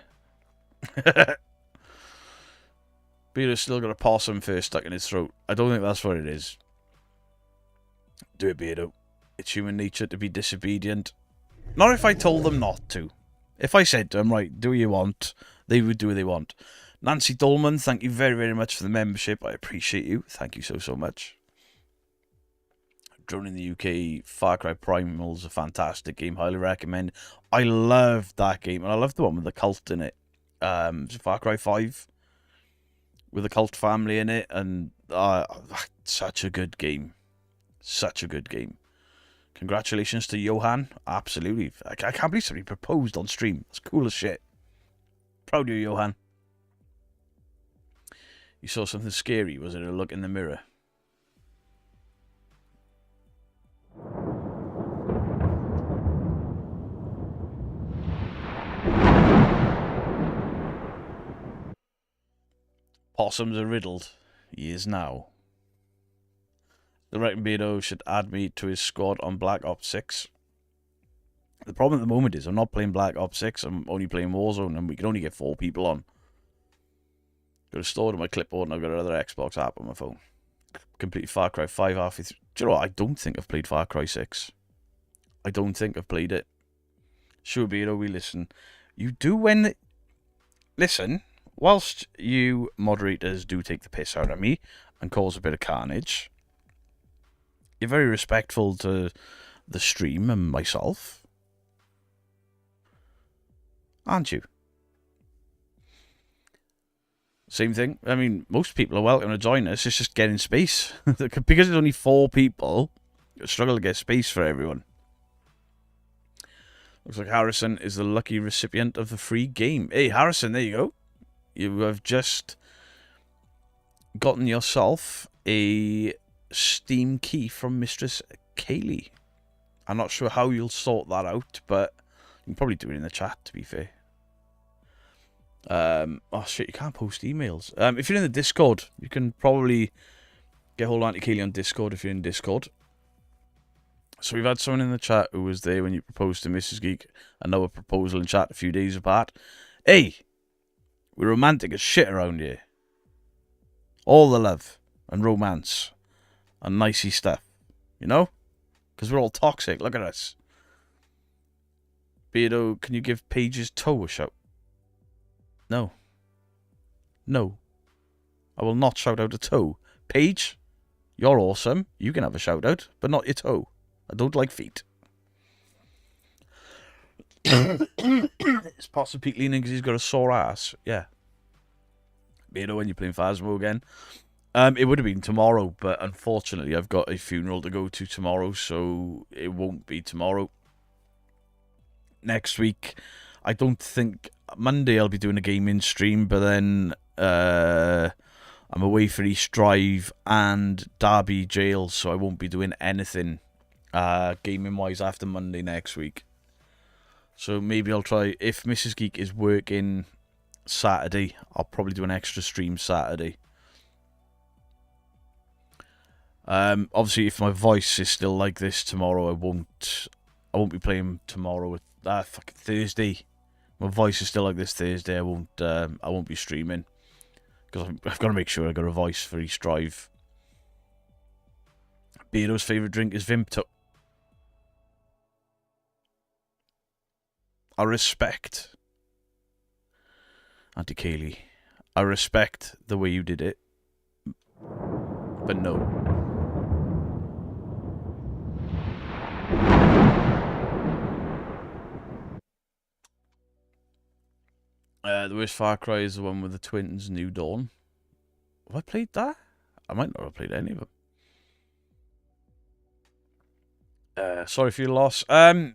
Beardo's still got a possum fur stuck in his throat. I don't think that's what it is. Do it, Beardo. It's human nature to be disobedient. Not if I told them not to. If I said to them, right, do what you want, they would do what they want. Nancy Dolman, thank you very, very much for the membership. I appreciate you. Thank you so, so much. Drone in the UK, Far Cry Primal is a fantastic game. Highly recommend. I loved that game. And I loved the one with the cult in it. Far Cry 5. With the cult family in it. And such a good game. Such a good game. Congratulations to Johan. Absolutely. I can't believe somebody proposed on stream. It's cool as shit. Proud of you, Johan. You saw something scary. Was it a look in the mirror? Possums are riddled. He is now. The reckon Beardo should add me to his squad on Black Ops 6. The problem at the moment is I'm not playing Black Ops 6. I'm only playing Warzone and we can only get 4 people on. Got it stored on my clipboard and I've got another Xbox app on my phone. Complete Far Cry 5 halfway through. Do you know what? I don't think I've played Far Cry 6. I don't think I've played it. Sure, Beardo, we listen. You do when... Listen, whilst you moderators do take the piss out of me and cause a bit of carnage, you're very respectful to the stream and myself. Aren't you? Same thing. I mean, most people are welcome to join us. It's just getting space. Because there's only 4 people, you struggle to get space for everyone. Looks like Harrison is the lucky recipient of the free game. Hey, Harrison, there you go. You have just gotten yourself a Steam key from Mistress Kaylee. I'm not sure how you'll sort that out, but you can probably do it in the chat, to be fair. Oh shit, you can't post emails. If you're in the Discord, you can probably get hold of Auntie Kaylee on Discord if you're in Discord. So we've had someone in the chat who was there when you proposed to Mrs. Geek. Another proposal in chat a few days apart. Hey, We're romantic as shit around here. All the love and romance and nicey stuff, you know? Because we're all toxic. Look at us. Beardo, can you give Paige's toe a shout? No. No. I will not shout out a toe. Paige, you're awesome. You can have a shout out, but not your toe. I don't like feet. It's possibly leaning because he's got a sore ass. Yeah. Beardo, when you're playing Phasmo again. It would have been tomorrow, but unfortunately I've got a funeral to go to tomorrow, so it won't be tomorrow. Next week, I don't think... Monday I'll be doing a gaming stream, but then I'm away for East Drive and Derby Jail, so I won't be doing anything gaming-wise after Monday next week. So maybe I'll try... If Mrs. Geek is working Saturday, I'll probably do an extra stream Saturday. Obviously, if my voice is still like this tomorrow, I won't be playing tomorrow. Fucking Thursday. My voice is still like this Thursday. I won't be streaming because I've got to make sure I got a voice for East Drive. Beardo's favourite drink is Vimto. I respect, Auntie Kaylee. I respect the way you did it, but no. The worst Far Cry is the one with the twins, New Dawn. Have I played that? I might not have played any of them. Sorry for your loss. I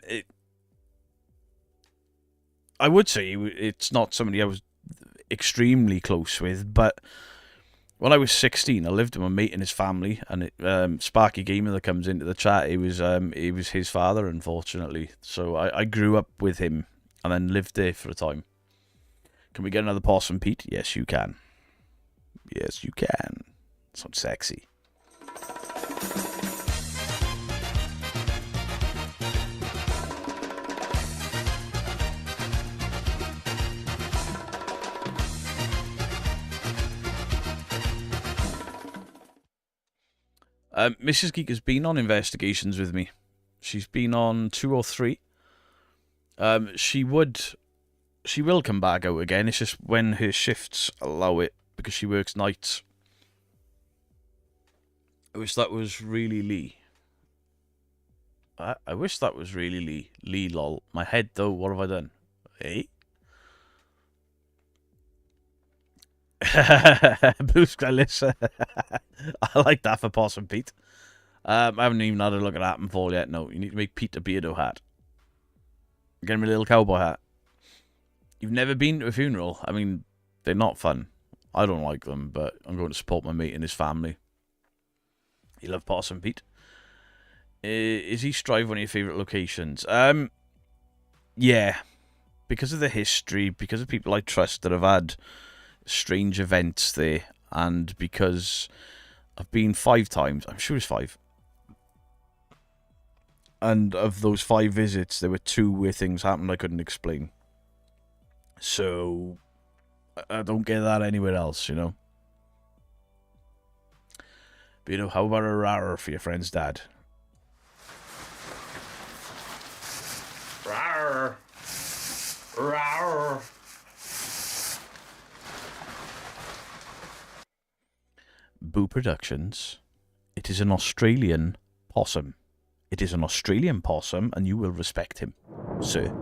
would say it's not somebody I was extremely close with, but when I was 16, I lived with my mate and his family, and Sparky Gamer that comes into the chat, he was his father, unfortunately. So I grew up with him and then lived there for a time. Can we get another possum, Pete? Yes, you can. Yes, you can. Sounds sexy. Mrs. Geek has been on investigations with me. She's been on 2 or 3. She will come back out again. It's just when her shifts allow it, because she works nights. I wish that was really Lee. I wish that was really Lee. Lee, lol. My head, though, what have I done? Hey? Blue Skylis. I like that for Possum Pete. I haven't even had a look at Appenfall yet. No, you need to make Pete a Beardo hat. Get him a little cowboy hat. You've never been to a funeral? I mean, they're not fun. I don't like them, but I'm going to support my mate and his family. You love Possum Pete. Is East Drive one of your favourite locations? Yeah. Because of the history, because of people I trust that have had strange events there, and because I've been 5 times. I'm sure it's 5. And of those 5 visits, there were 2 where things happened I couldn't explain. So, I don't get that anywhere else, you know. But, you know, how about a rawr for your friend's dad? Rawr. Rawr. Boo Productions. It is an Australian possum. It is an Australian possum, and you will respect him, sir.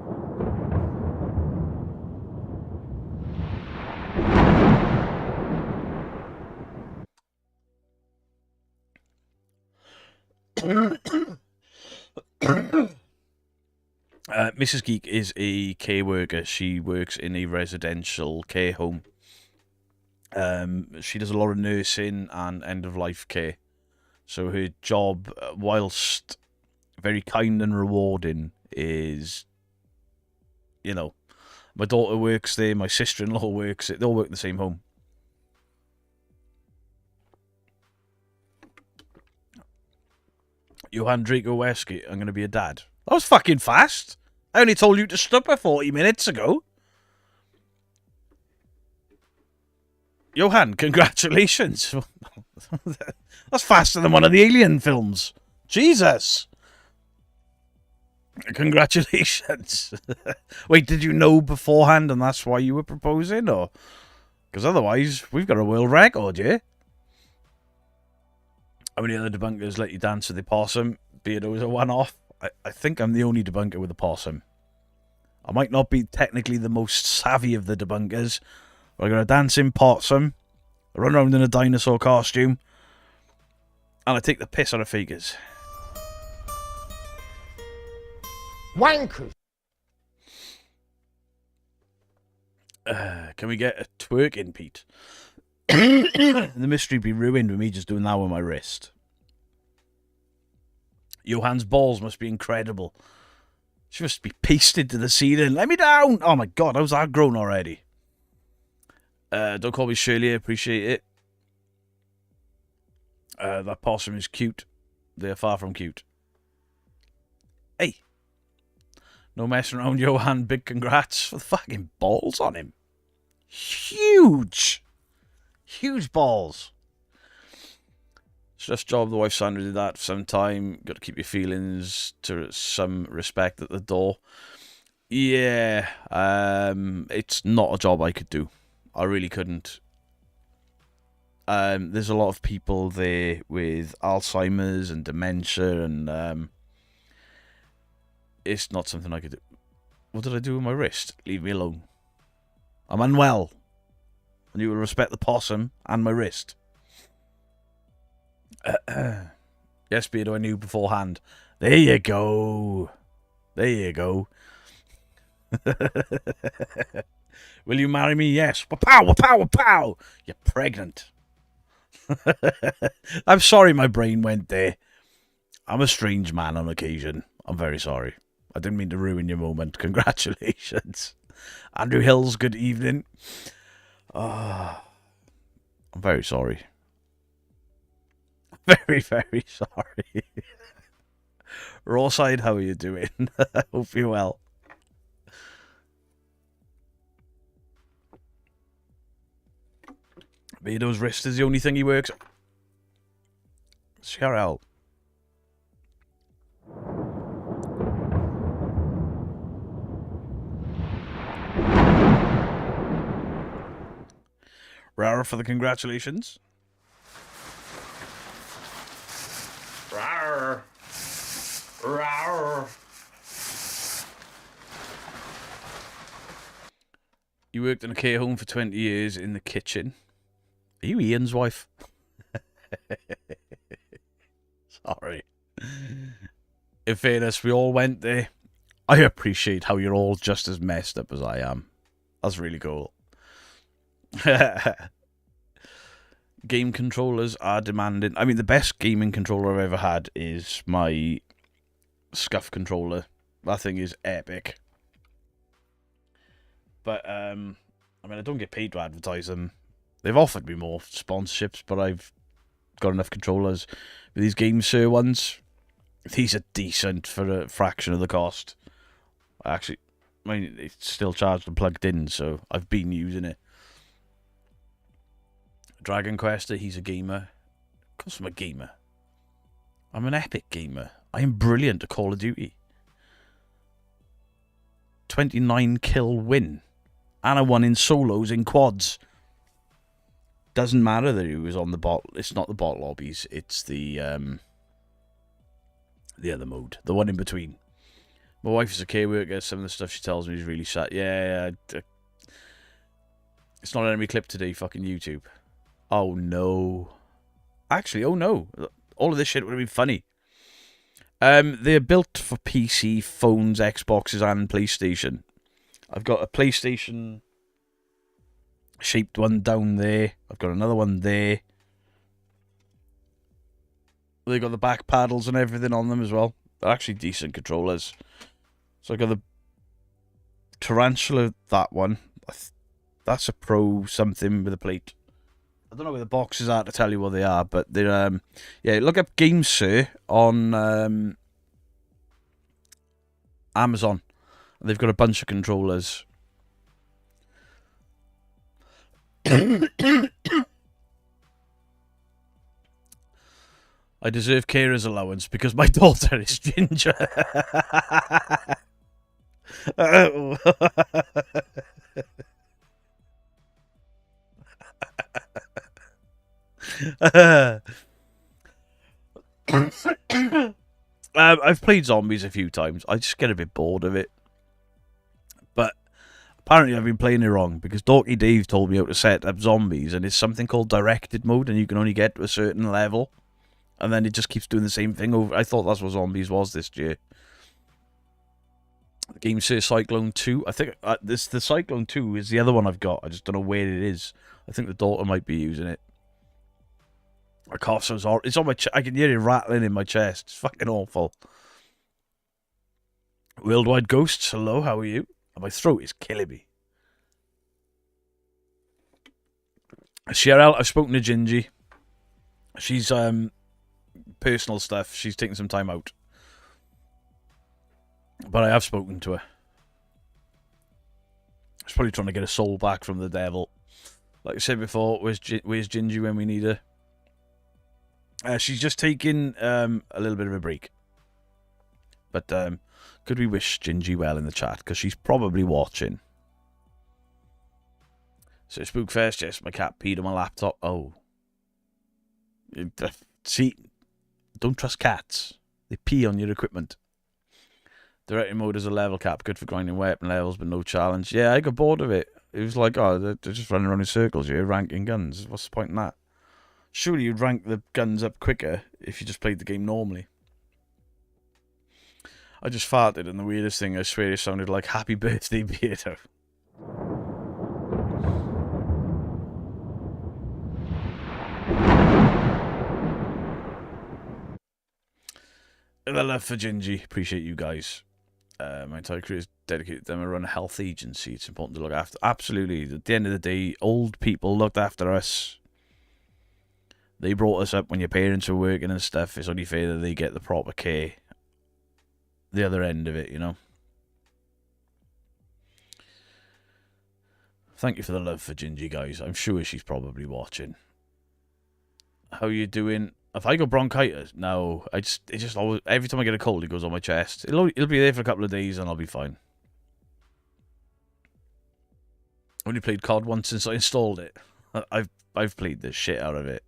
Mrs. Geek is a care worker. She works in a residential care home. She does a lot of nursing and end-of-life care. So her job, whilst very kind and rewarding, is, you know, my daughter works there, my sister-in-law works there, they all work in the same home. Johan Draco Westgate, I'm going to be a dad. That was fucking fast. I only told you to stop her 40 minutes ago. Johan, congratulations. That's faster than one of the Alien films. Jesus. Congratulations. Wait, did you know beforehand and that's why you were proposing? Or because otherwise, we've got a world record, yeah? How many other debunkers let you dance with the possum? Beardo is a one-off. I think I'm the only debunker with a possum. I might not be technically the most savvy of the debunkers, but I got a dancing possum, I run around in a dinosaur costume, and I take the piss out of fakers. Wankers. Can we get a twerk in, Pete? The mystery be ruined with me just doing that with my wrist. Johan's balls must be incredible. She must be pasted to the ceiling. Let me down! Oh my god, how's that grown already? Don't call me Shirley, I appreciate it. That possum is cute. They're far from cute. Hey. No messing around, Johan. Big congrats for the fucking balls on him. Huge. Huge balls. Stress job, the wife Sandra did that for some time. Got to keep your feelings to some respect at the door. Yeah, it's not a job I could do. I really couldn't. There's a lot of people there with Alzheimer's and dementia, and it's not something I could do. What did I do with my wrist? Leave me alone. I'm unwell. And you will respect the possum and my wrist. Yes, Beardo, I knew beforehand. There you go. There you go. Will you marry me? Yes. Wapow, wapow, wapow. You're pregnant. I'm sorry my brain went there. I'm a strange man on occasion. I'm very sorry. I didn't mean to ruin your moment. Congratulations. Andrew Hills, good evening. I'm very sorry. Very, very sorry. Rawside, how are you doing? Hope you're well. Beardo's wrist is the only thing he works. Scarell. Rara for the congratulations. Rawr. Rawr. You worked in a care home for 20 years in the kitchen. Are you Ian's wife? Sorry. In fairness, we all went there. I appreciate how you're all just as messed up as I am. That's really cool. Game controllers are demanding. I mean, the best gaming controller I've ever had is my Scuff controller. That thing is epic. But, I mean, I don't get paid to advertise them. They've offered me more sponsorships, but I've got enough controllers. But these GameSir ones, these are decent for a fraction of the cost. I mean, it's still charged and plugged in, so I've been using it. Dragon Quester, he's a gamer. Of course I'm a gamer. I'm an epic gamer. I am brilliant at Call of Duty. 29 kill win. And I won in solos in quads. Doesn't matter that he was on the bot. It's not the bot lobbies. It's the other mode. The one in between. My wife is a care worker. Some of the stuff she tells me is really sad. Yeah. It's not an enemy clip today, fucking YouTube. Oh, no. Actually, oh, no. All of this shit would have been funny. They're built for PC, phones, Xboxes, and PlayStation. I've got a PlayStation shaped one down there. I've got another one there. They've got the back paddles and everything on them as well. They're actually decent controllers. So I got the Tarantula, that one. That's a Pro something with a plate. I don't know where the boxes are to tell you what they are, but they're yeah, look up GameSir on Amazon. They've got a bunch of controllers. I deserve carer's allowance because my daughter is ginger. I've played zombies a few times. I just get a bit bored of it. But apparently I've been playing it wrong because Dorky Dave told me how to set up zombies, and it's something called directed mode, and you can only get to a certain level. And then it just keeps doing the same thing over. I thought that's what zombies was this year. The game says Cyclone 2. I think the Cyclone 2 is the other one I've got. I just don't know where it is. I think the daughter might be using it. My cough sounds horrible. It's on my I can hear it rattling in my chest. It's fucking awful. Worldwide Ghosts, hello, how are you? My throat is killing me. Cheryl, I've spoken to Gingy. She's personal stuff. She's taking some time out. But I have spoken to her. She's probably trying to get her soul back from the devil. Like I said before, where's Gingy when we need her? She's just taking a little bit of a break. But could we wish Gingy well in the chat? Because she's probably watching. So Spookfest, yes, my cat peed on my laptop. Oh. See, don't trust cats. They pee on your equipment. Directing mode is a level cap, good for grinding weapon levels, but no challenge. Yeah, I got bored of it. It was like, oh, they're just running around in circles here, ranking guns. What's the point in that? Surely you'd rank the guns up quicker if you just played the game normally. I just farted, and the weirdest thing, I swear it sounded like Happy Birthday Beardo. The love for Gingy. Appreciate you guys. My entire career is dedicated to them. I run a health agency. It's important to look after. Absolutely. At the end of the day, old people looked after us. They brought us up when your parents were working and stuff. It's only fair that they get the proper care. The other end of it, you know. Thank you for the love for Gingy, guys. I'm sure she's probably watching. How you doing? Have I got bronchitis? No, it just always, every time I get a cold, it goes on my chest. It'll be there for a couple of days, and I'll be fine. Only played COD once since I installed it. I've played the shit out of it.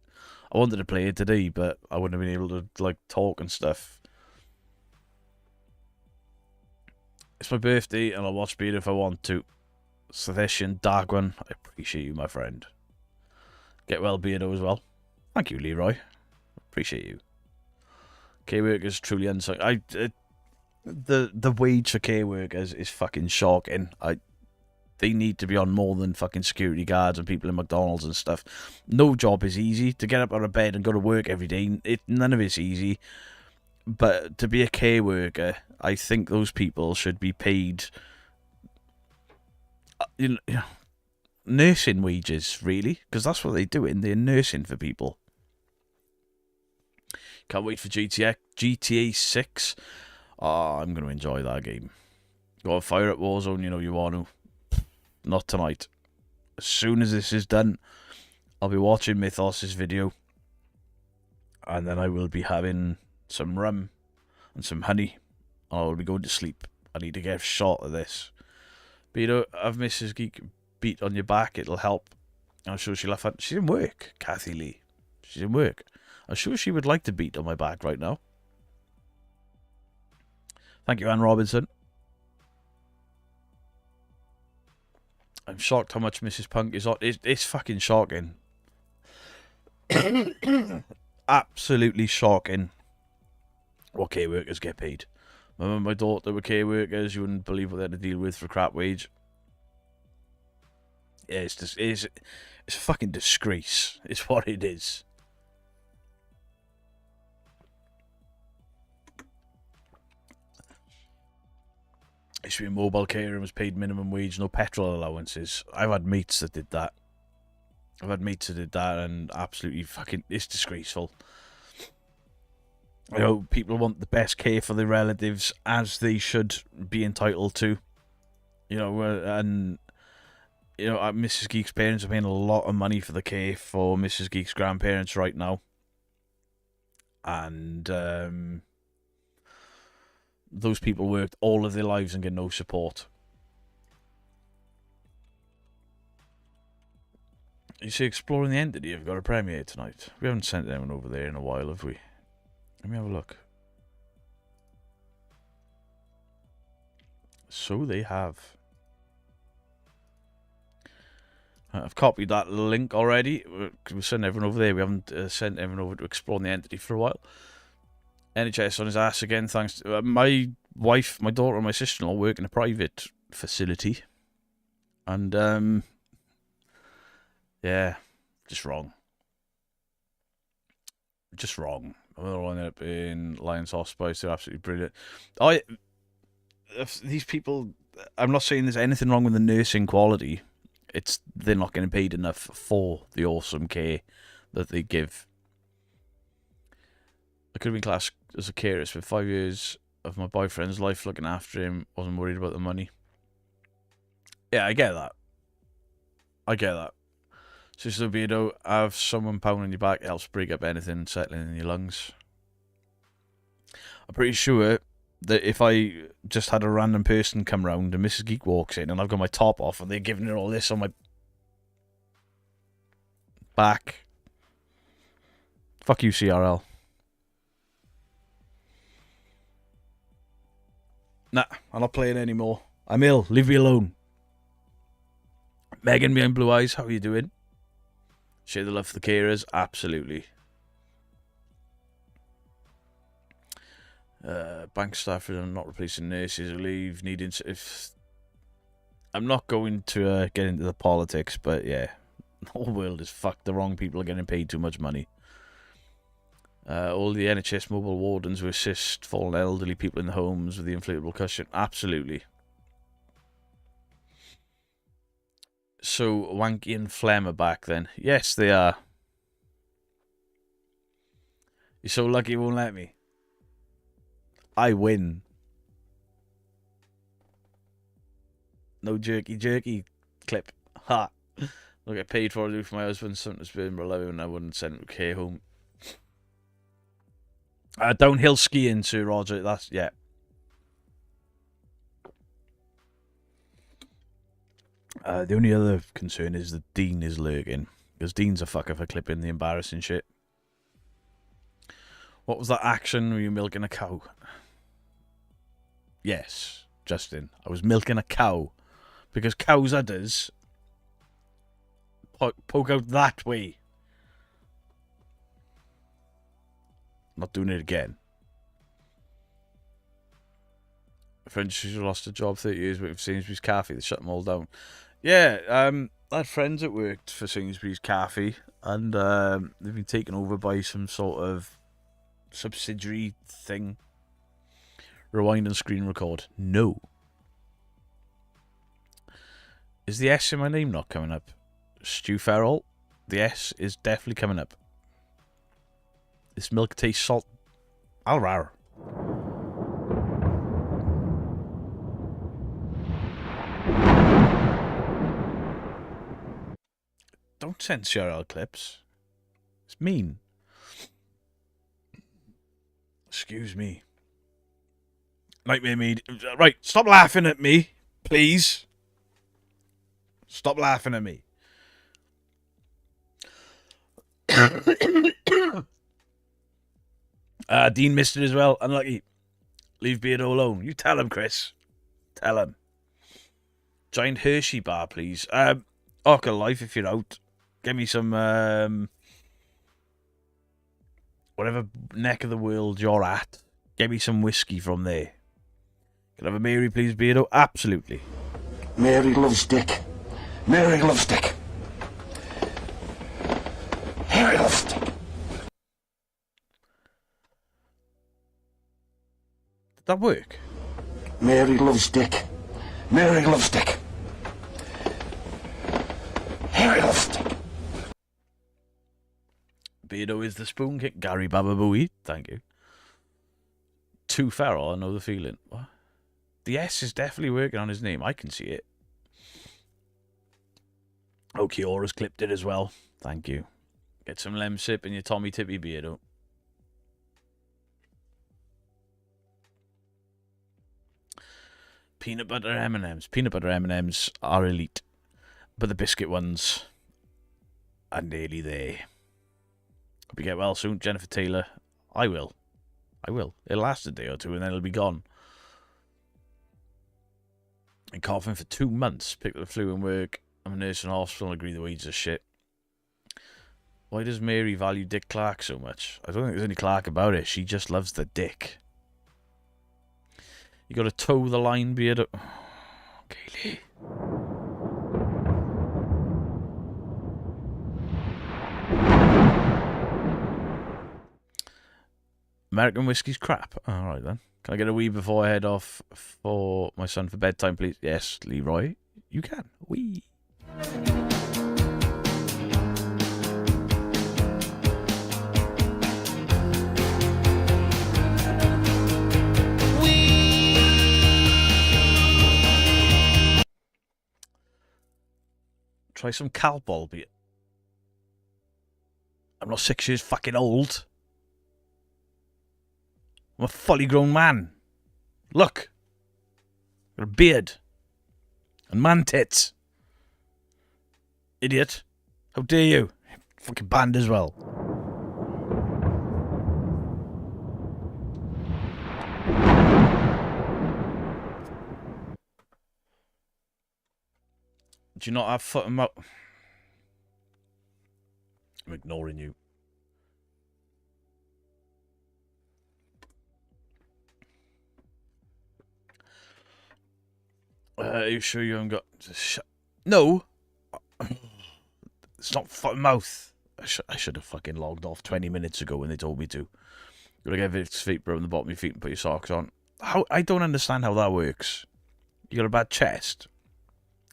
I wanted to play it today, but I wouldn't have been able to like talk and stuff. It's my birthday, and I'll watch Beard if I want to. Setheshian Dark One, I appreciate you, my friend. Get well, Beardo, as well. Thank you, Leroy. Appreciate you. Care workers truly unsung. The wage for care workers is fucking shocking. They need to be on more than fucking security guards and people in McDonald's and stuff. No job is easy. To get up out of bed and go to work every day, none of it's easy. But to be a care worker, I think those people should be paid, nursing wages, really, because that's what they're doing. They're nursing for people. Can't wait for GTA 6. Oh, I'm going to enjoy that game. Go on, fire at Warzone, you know you want to. Not tonight. As soon as this is done, I'll be watching Mythos' video. And then I will be having some rum and some honey. And I will be going to sleep. I need to get a shot of this. But you know, have Mrs. Geek beat on your back. It'll help. I'm sure she'll have fun. She's in work, Kathy Lee. She's in work. I'm sure she would like to beat on my back right now. Thank you, Anne Robinson. I'm shocked how much Mrs. Punk is on. It's fucking shocking. Absolutely shocking what care workers get paid. My mum and my daughter were care workers. You wouldn't believe what they had to deal with for crap wage. Yeah, it's a fucking disgrace. It's what it is. I used to be a mobile carer and was paid minimum wage, no petrol allowances. I've had mates that did that. And absolutely fucking, it's disgraceful. You know, people want the best care for their relatives, as they should be entitled to. You know, and you know, Mrs. Geek's parents are paying a lot of money for the care for Mrs. Geek's grandparents right now. And those people worked all of their lives and get no support. You see, Exploring the Entity have got a premiere tonight. We haven't sent anyone over there in a while, have we? Let me have a look. So they have. I've copied that link already. We'll send everyone over there. We haven't sent everyone over to Exploring the Entity for a while. NHS on his ass again, thanks to my wife, my daughter, and my sister-in-law work in a private facility. And, yeah, just wrong. Just wrong. They're all ended up in Lions Hospice. They're absolutely brilliant. These people, I'm not saying there's anything wrong with the nursing quality. It's they're not getting paid enough for the awesome care that they give. I could have been classed as a carer. Spent 5 years of my boyfriend's life looking after him. Wasn't worried about the money. Yeah, I get that. I get that. Sister Beardo, have someone pounding your back helps break up anything settling in your lungs. I'm pretty sure that if I just had a random person come round and Mrs. Geek walks in and I've got my top off and they're giving her all this on my back. Fuck you, CRL. Nah, I'm not playing anymore. I'm ill. Leave me alone. Megan behind Blue Eyes, how are you doing? Share the love for the carers? Absolutely. Bank staff are not replacing nurses who leave needing. If I'm not going to get into the politics, but yeah, the whole world is fucked. The wrong people are getting paid too much money. All the NHS mobile wardens who assist fallen elderly people in the homes with the inflatable cushion. Absolutely. So, Wanky and Flem are back then. Yes, they are. You're so lucky you won't let me. I win. No jerky clip. Ha. I'll get paid for it for my husband. Something's been below and I wouldn't send him to care home. Downhill skiing, Sir Roger. That's, yeah. The only other concern is that Dean is lurking. Because Dean's a fucker for clipping the embarrassing shit. What was that action? Were you milking a cow? Yes, Justin. I was milking a cow. Because cows' udders poke out that way. Not doing it again. A friend who lost a job 30 years with Sainsbury's Cafe. They shut them all down. Yeah, I had friends that worked for Sainsbury's Cafe. And they've been taken over by some sort of subsidiary thing. Rewind and screen record. No. Is the S in my name not coming up? Stu Farrell. The S is definitely coming up. This milk tastes salt. I'll rar. Don't send CRL clips. It's mean. Excuse me. Nightmare Mead. Right, stop laughing at me, please. Stop laughing at me. Dean missed it as well. Unlucky. Leave Beardo alone. You tell him, Chris. Tell him. Giant Hershey bar, please. Orca Life, if you're out. Get me some, whatever neck of the world you're at. Get me some whiskey from there. Can I have a Mary, please, Beardo? Absolutely. Mary loves Dick. Mary loves Dick. Mary loves Dick. Did that work? Mary loves Dick. Mary loves Dick. Mary loves Dick. Beardo is the spoon kick. Gary Bababooey. Thank you. Too Farrell, I know the feeling. What? The S is definitely working on his name. I can see it. Oh, Kiora's clipped it as well. Thank you. Get some Lem Sip in your Tommy Tippy, Beardo. Peanut butter M&Ms. Peanut butter M&Ms are elite, but the biscuit ones are nearly there. Hope you get well soon, Jennifer Taylor. I will. It'll last a day or two and then it'll be gone. And coughing for 2 months. Picked up the flu in work. I'm a nurse in hospital and agree the wages are shit. Why does Mary value Dick Clark so much? I don't think there's any Clark about it. She just loves the dick. You gotta toe the line, beard. Kaylee. American whiskey's crap. Alright then. Can I get a wee before I head off for my son for bedtime, please? Yes, Leroy. You can. Wee. Try some Calpol, be it. I'm not 6 years fucking old. I'm a fully grown man. Look. Got a beard. And man tits. Idiot. How dare you? Fucking banned as well. Do you not have foot and mouth? I'm ignoring you. Are you sure you haven't got... No! It's not foot and mouth. I should have fucking logged off 20 minutes ago when they told me to. Gotta get Vic's feet broken the bottom of your feet and put your socks on. I don't understand how that works. You got a bad chest.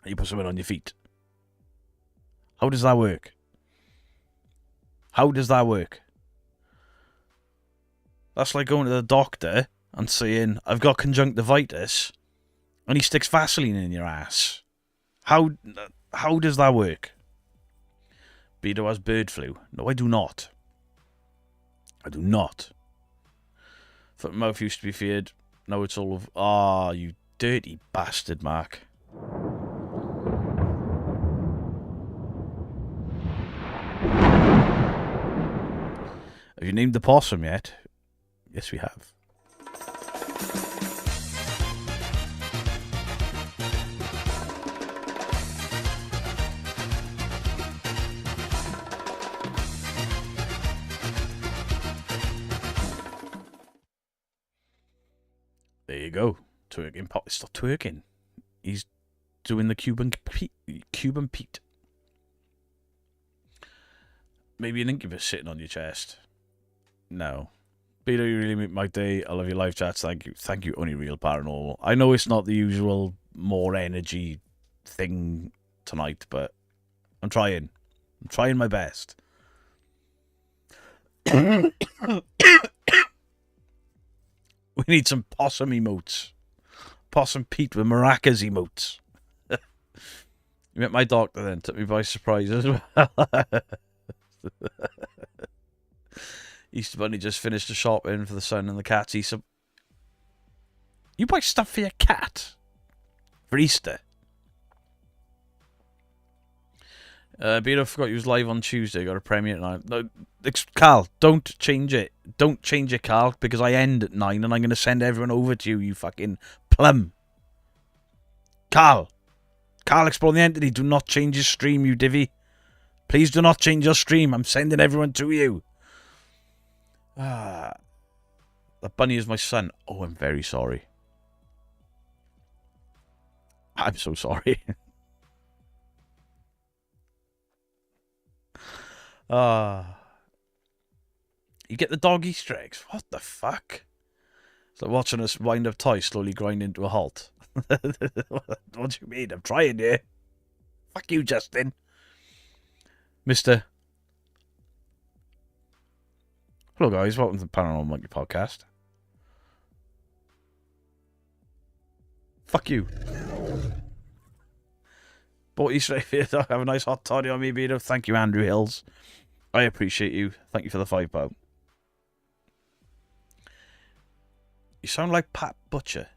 And you put something on your feet. How does that work? How does that work? That's like going to the doctor and saying, I've got conjunctivitis, and he sticks Vaseline in your ass. How does that work? Beto has bird flu. No, I do not. I do not. Foot and mouth used to be feared. Now it's all of... Ah, you dirty bastard, Mark. Have you named the possum yet? Yes, we have. There you go. Twerking pot. It's not twerking. He's doing the Cuban Pete. Maybe an incubus sitting on your chest. No. Beto, you really make my day. I love your live chats. Thank you. Thank you, Only Real Paranormal. I know it's not the usual more energy thing tonight, but I'm trying. I'm trying my best. We need some possum emotes. Possum Pete with maracas emotes. You met my doctor then. Took me by surprise as well. Easter Bunny just finished the shopping for the son and the cats. You buy stuff for your cat? For Easter? Beto forgot you was live on Tuesday. Got a premiere at 9. No, Carl, don't change it. Don't change it, Carl, because I end at 9 and I'm going to send everyone over to you, you fucking plum. Carl, Explore the Entity, do not change your stream, you divvy. Please do not change your stream. I'm sending everyone to you. The bunny is my son. Oh, I'm very sorry. I'm so sorry. You get the dog Easter eggs. What the fuck? It's like watching us wind up toy slowly grind into a halt. What do you mean? I'm trying here. Fuck you, Justin. Mister. Hello, guys. Welcome to the Paranormal Monkey Podcast. Fuck you. Bought Easter egg for you. Have a nice hot toddy on me, Beto. Thank you, Andrew Hills. I appreciate you. Thank you for the £5. You sound like Pat Butcher.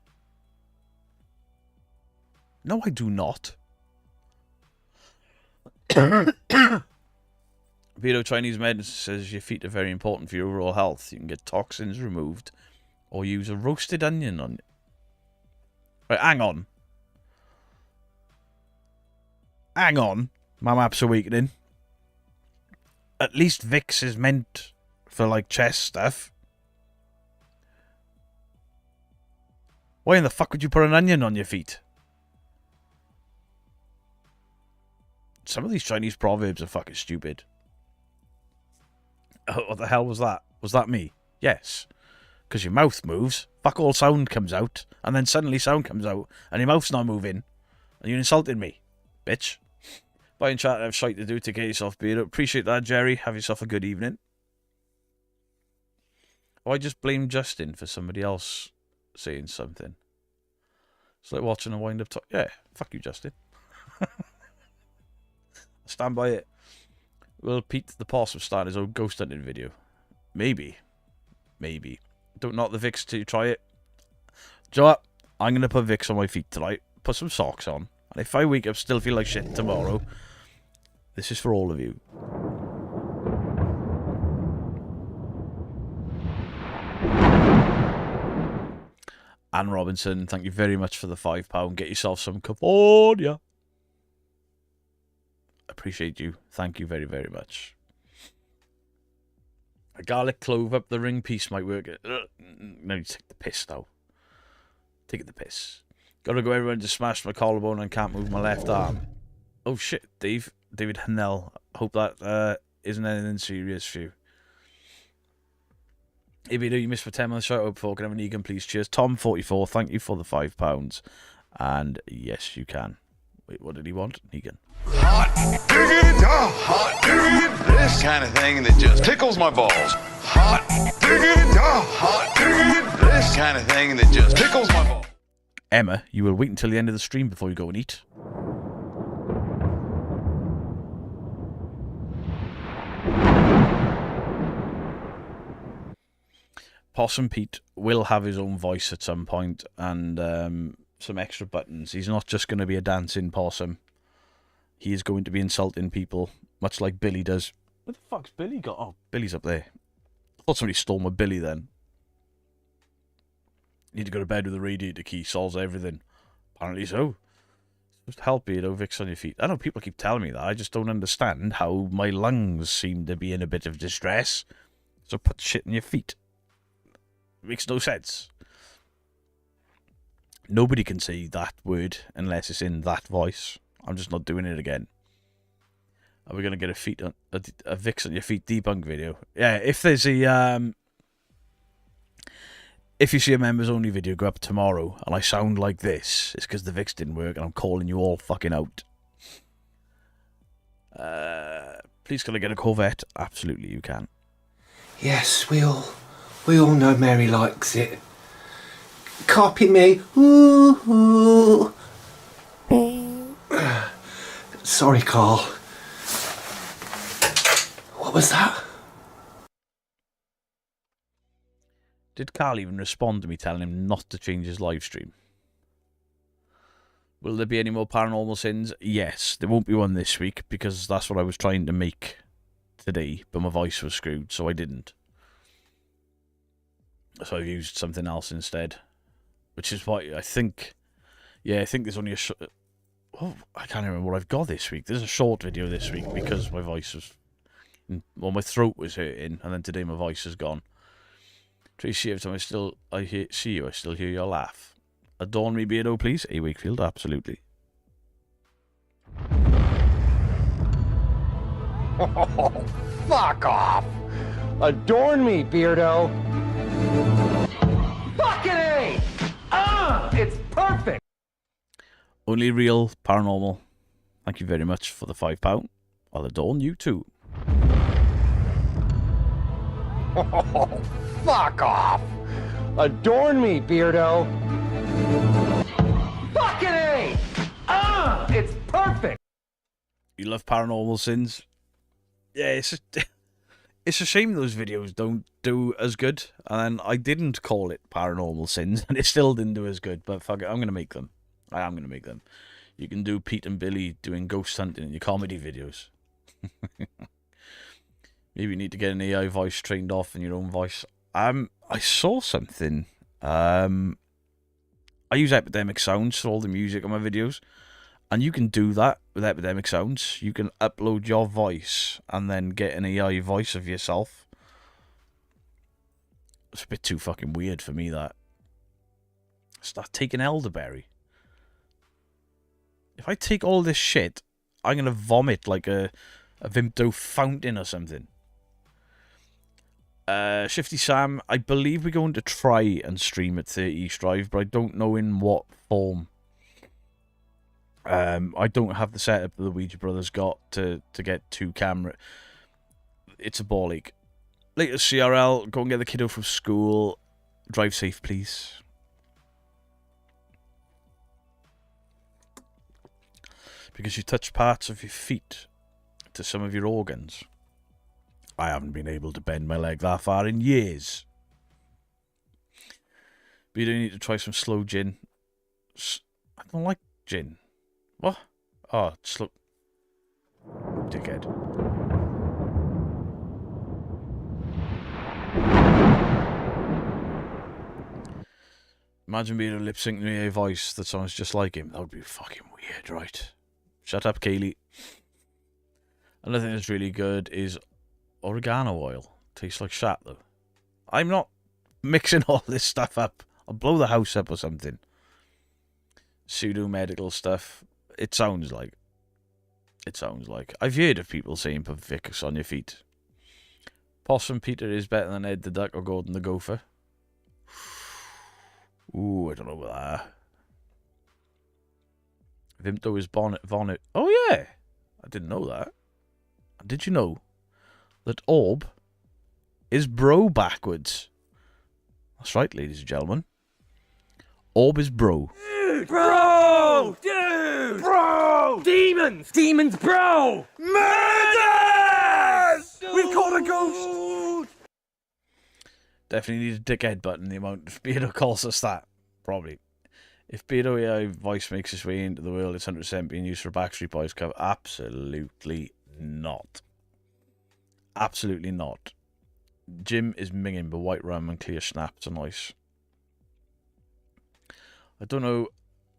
No, I do not. Vito Chinese medicine says your feet are very important for your overall health. You can get toxins removed or use a roasted onion on it. Right, hang on. Hang on. My map's awakening. At least Vicks is meant for, like, chest stuff. Why in the fuck would you put an onion on your feet? Some of these Chinese proverbs are fucking stupid. Oh, what the hell was that? Was that me? Yes. Because your mouth moves, fuck all sound comes out, and then suddenly sound comes out, and your mouth's not moving, and you're insulting me, bitch. Bye and chat, I have shite to do to get yourself beat up. Appreciate that, Jerry. Have yourself a good evening. Or I just blame Justin for somebody else saying something. It's like watching a wind-up talk. Yeah, fuck you, Justin. Stand by it. Will Pete the Possum start his own ghost hunting video? Maybe. Maybe. Don't knock the Vicks till you try it. Do you know what? I'm going to put Vicks on my feet tonight. Put some socks on. And if I wake up still feel like shit tomorrow, this is for all of you. Anne Robinson, thank you very much for the £5. Get yourself some California. Appreciate you. Thank you very, very much. A garlic clove up the ring piece might work. No, you take the piss now. Take the piss. Gotta go everyone to smash my collarbone and can't move my left arm. Oh shit, David Hanel. Hope that isn't anything serious for you. If you do, you missed my 10 months shout out before. Can I have an Egan, please? Cheers. Tom44, thank you for the £5. And yes, you can. Wait, what did he want? Egan. Hot diggity, hot diggity, this kind of thing that just tickles my balls. Hot diggity, this kind of thing that just tickles my balls. Emma, you will wait until the end of the stream before you go and eat. Possum Pete will have his own voice at some point and some extra buttons. He's not just going to be a dancing possum. He is going to be insulting people, much like Billy does. Where the fuck's Billy got? Oh, Billy's up there. I thought somebody stole my Billy then. Need to go to bed with the radiator key. Solves everything. Apparently so. Just help you, Vicks on your feet. I know people keep telling me that. I just don't understand how my lungs seem to be in a bit of distress. So put shit in your feet. It makes no sense. Nobody can say that word unless it's in that voice. I'm just not doing it again. Are we going to get a Vicks on your feet debunk video? Yeah, if there's a if you see a members only video go up tomorrow and I sound like this, it's because the Vicks didn't work and I'm calling you all fucking out. Please can I get a Corvette? Absolutely you can. Yes, we all know Mary likes it. Copy me. Ooh, ooh. Sorry, Carl. What was that? Did Carl even respond to me telling him not to change his live stream? Will there be any more paranormal sins? Yes, there won't be one this week because that's what I was trying to make today, but my voice was screwed, so I didn't. So I've used something else instead, which is why I think, yeah, I think there's only a oh, I can't remember what I've got this week. There's a short video this week because my voice was, well, my throat was hurting, and then today my voice is gone. Tracy, every time I still see you, I still hear your laugh. Adorn me, Beardo, please. A. Wakefield, absolutely. Oh, fuck off! Adorn me, Beardo! Fucking A! It's perfect! Only real paranormal. Thank you very much for the £5. I'll adorn you too. Oh, fuck off! Adorn me, Beardo! Fucking A! It's perfect! You love paranormal sins? Yeah, it's a shame those videos don't do as good. And I didn't call it paranormal sins, and it still didn't do as good. But fuck it, I'm going to make them. I am going to make them. You can do Pete and Billy doing ghost hunting in your comedy videos. Maybe you need to get an AI voice trained off in your own voice. I saw something. I use Epidemic Sounds for all the music on my videos. And you can do that with Epidemic Sounds. You can upload your voice and then get an AI voice of yourself. It's a bit too fucking weird for me, that. Start taking elderberry. If I take all this shit, I'm going to vomit like a Vimto fountain or something. Shifty Sam, I believe we're going to try and stream at 30 East Drive, but I don't know in what form. I don't have the setup that the Ouija Brothers got to get 2 camera. It's a ball ache. Later, CRL, go and get the kiddo from school. Drive safe, please. Because you touch parts of your feet to some of your organs. I haven't been able to bend my leg that far in years. But you do need to try some slow gin. I don't like gin. What? Oh, slow. Dickhead. Imagine being a lip sync to a voice that sounds just like him. That would be fucking weird, right? Shut up, Kaylee. Another thing that's really good is oregano oil. Tastes like shat, though. I'm not mixing all this stuff up. I'll blow the house up or something. Pseudo-medical stuff. It sounds like. I've heard of people saying put Vicks on your feet. Possum Peter is better than Ed the Duck or Gordon the Gopher. Ooh, I don't know about that. Vimto is Vonnet. Oh, yeah. I didn't know that. Did you know that Orb is bro backwards? That's right, ladies and gentlemen. Orb is bro. Dude, bro! Dude! Bro! Demons! Demons, bro! Murders! We've caught a ghost! Definitely need a dickhead button, the amount of Beardo calls us that. Probably. If Beardo AI voice makes its way into the world, it's 100% being used for a Backstreet Boys cover. Absolutely not. Absolutely not. Jim is minging, but white rum and clear snaps are nice. I don't know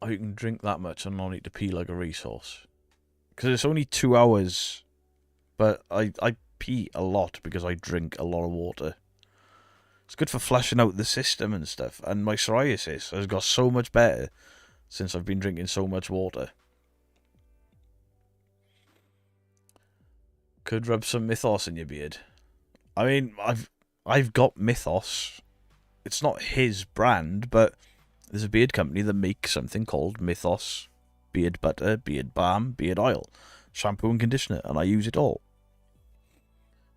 how you can drink that much and not need to pee like a racehorse. Because it's only 2 hours, but I pee a lot because I drink a lot of water. It's good for flushing out the system and stuff. And my psoriasis has got so much better since I've been drinking so much water. Could rub some Mythos in your beard. I mean, I've got Mythos. It's not his brand, but there's a beard company that makes something called Mythos beard butter, beard balm, beard oil, shampoo and conditioner, and I use it all.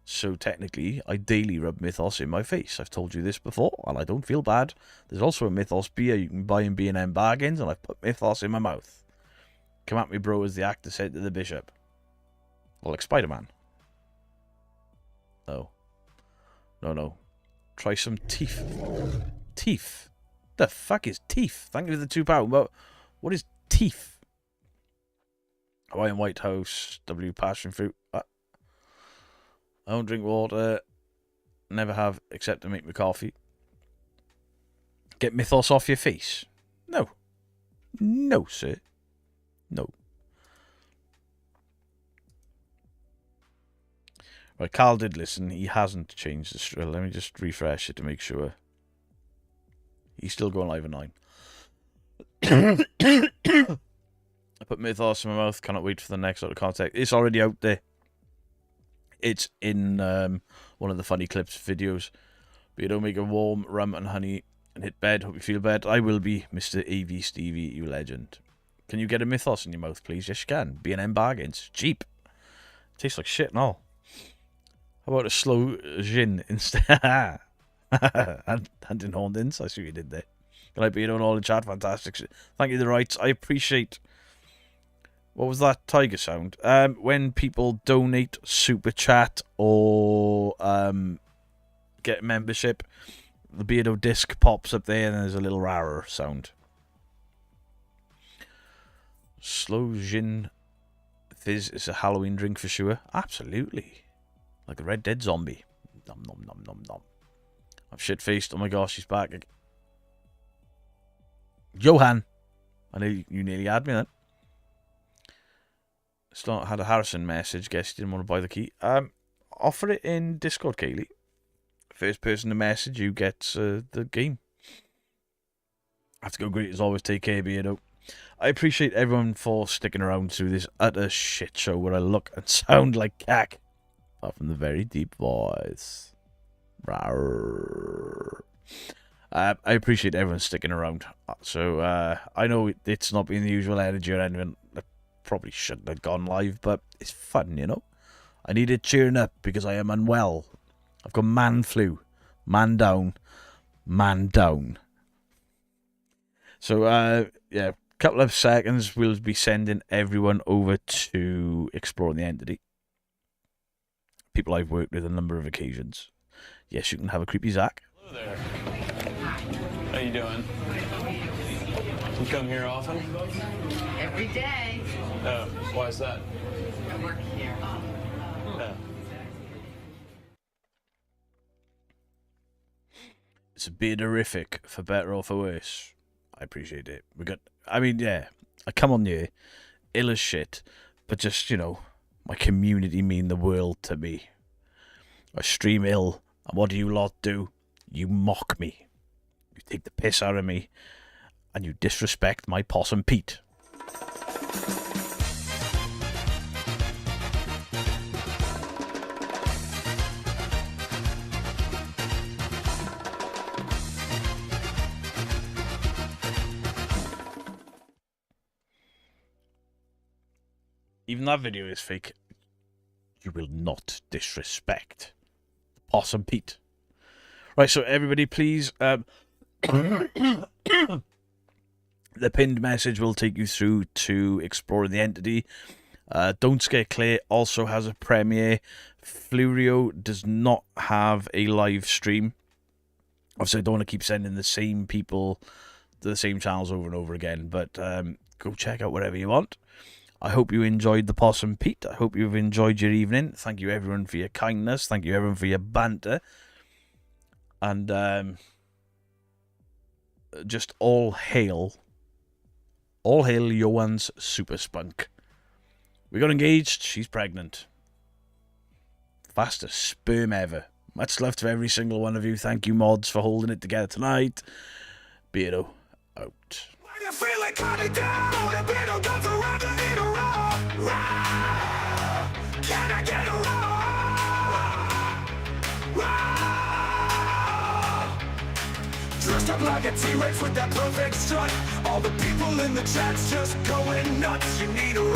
So technically, I daily rub Mythos in my face. I've told you this before, and I don't feel bad. There's also a Mythos beer you can buy in B&M bargains, and I've put Mythos in my mouth. Come at me, bro, as the actor said to the bishop. Well, like Spider-Man. No. No. Try some teeth. Teeth? The fuck is teeth? Thank you for the £2. What is teeth? Hawaiian White House, W passion fruit. I don't drink water. Never have, except to make me coffee. Get Mythos off your face? No. No, sir. No. Right, Carl did listen. He hasn't changed the strill. Let me just refresh it to make sure. He's still going live at 9. I put Mythos in my mouth. Cannot wait for the next out of contact. It's already out there. It's in one of the funny clips videos. But you don't make a warm rum and honey and hit bed. Hope you feel better. I will be Mr. AV Stevie, you legend. Can you get a Mythos in your mouth, please? Yes, you can. B&M bargains. Cheap. Tastes like shit and all. How about a slow gin instead? Hand in Horndins. I see what you did there. Can I be on all in chat? Fantastic. Thank you, the rights. I appreciate. What was that tiger sound? When people donate, super chat, or get membership, the Beardo disc pops up there and there's a little rarer sound. Slow gin fizz is a Halloween drink for sure. Absolutely. Like the Red Dead zombie. Nom nom nom nom nom. I'm shit-faced. Oh my gosh, he's back. Johan! I know you nearly had me then. Still had a Harrison message. Guess you didn't want to buy the key. Offer it in Discord, Kaylee. First person to message you gets the game. Have to go great as always. Take care, Beardo. I appreciate everyone for sticking around through this utter shit show where I look and sound like cack. Apart from the very deep voice. Rawr. I appreciate everyone sticking around. So I know it's not been the usual energy or anything. I probably shouldn't have gone live, but it's fun, you know. I needed cheering up because I am unwell. I've got man flu. Man down. Man down. So, yeah, couple of seconds, we'll be sending everyone over to Exploring the Entity. People I've worked with on a number of occasions. Yes, you can have a creepy Zach. Hello there. How you doing? You come here often? Every day. Oh, why is that? I work here. Oh. It's a bit horrific, for better or for worse. I appreciate it. I come on here, ill as shit, but just, you know, my community mean the world to me. I stream ill, and what do you lot do? You mock me. You take the piss out of me, and you disrespect my possum Pete. Even that video is fake. You will not disrespect Possum Pete. Right, so everybody please... the pinned message will take you through to Exploring the Entity. Don't Scare Claire also has a premiere. Flurio does not have a live stream. Obviously, I don't want to keep sending the same people to the same channels over and over again, but go check out whatever you want. I hope you enjoyed the Possum Pete. I hope you've enjoyed your evening. Thank you everyone for your kindness. Thank you everyone for your banter. And just all hail Johan's super spunk. We got engaged. She's pregnant. Fastest sperm ever. Much love to every single one of you. Thank you, mods, for holding it together tonight. Beardo out. You feel like cutting down, the battle goes around and in a row. Can I get a row? Dressed up like a T-Rex with that perfect strut. All the people in the chat's just going nuts. You need a row.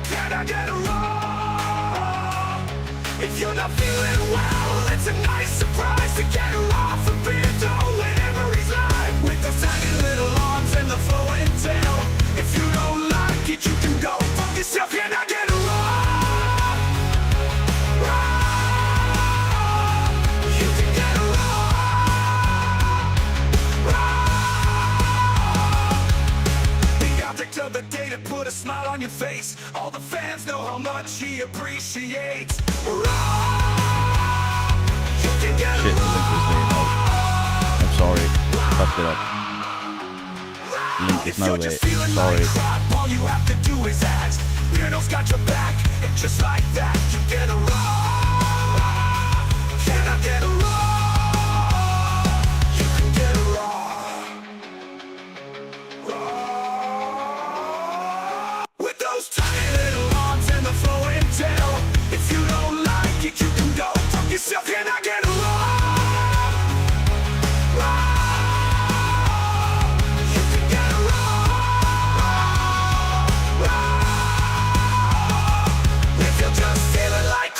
Can I get a row? If you're not feeling well, it's a nice surprise to get her off a bit. Don't let memories lie with those tiny little arms and the flowing tail. If you don't like it, you can go fuck yourself. Can I get a roll? You can get a roll. The object of the day to put a smile on your face. All the fans know how much he appreciates. Shit, the link was there now. I'm sorry. Fucked it up. Link is now there. Sorry. All you have to do is ask. Weirdo's got your back, and just like that, you get a roll. Can I get a roll? You can get a roll. With those tiny little arms and the flowing tail. If you don't like it, you can go fuck yourself. Can I get a roll? You can get a roll. If you're just feeling like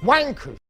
Wankers.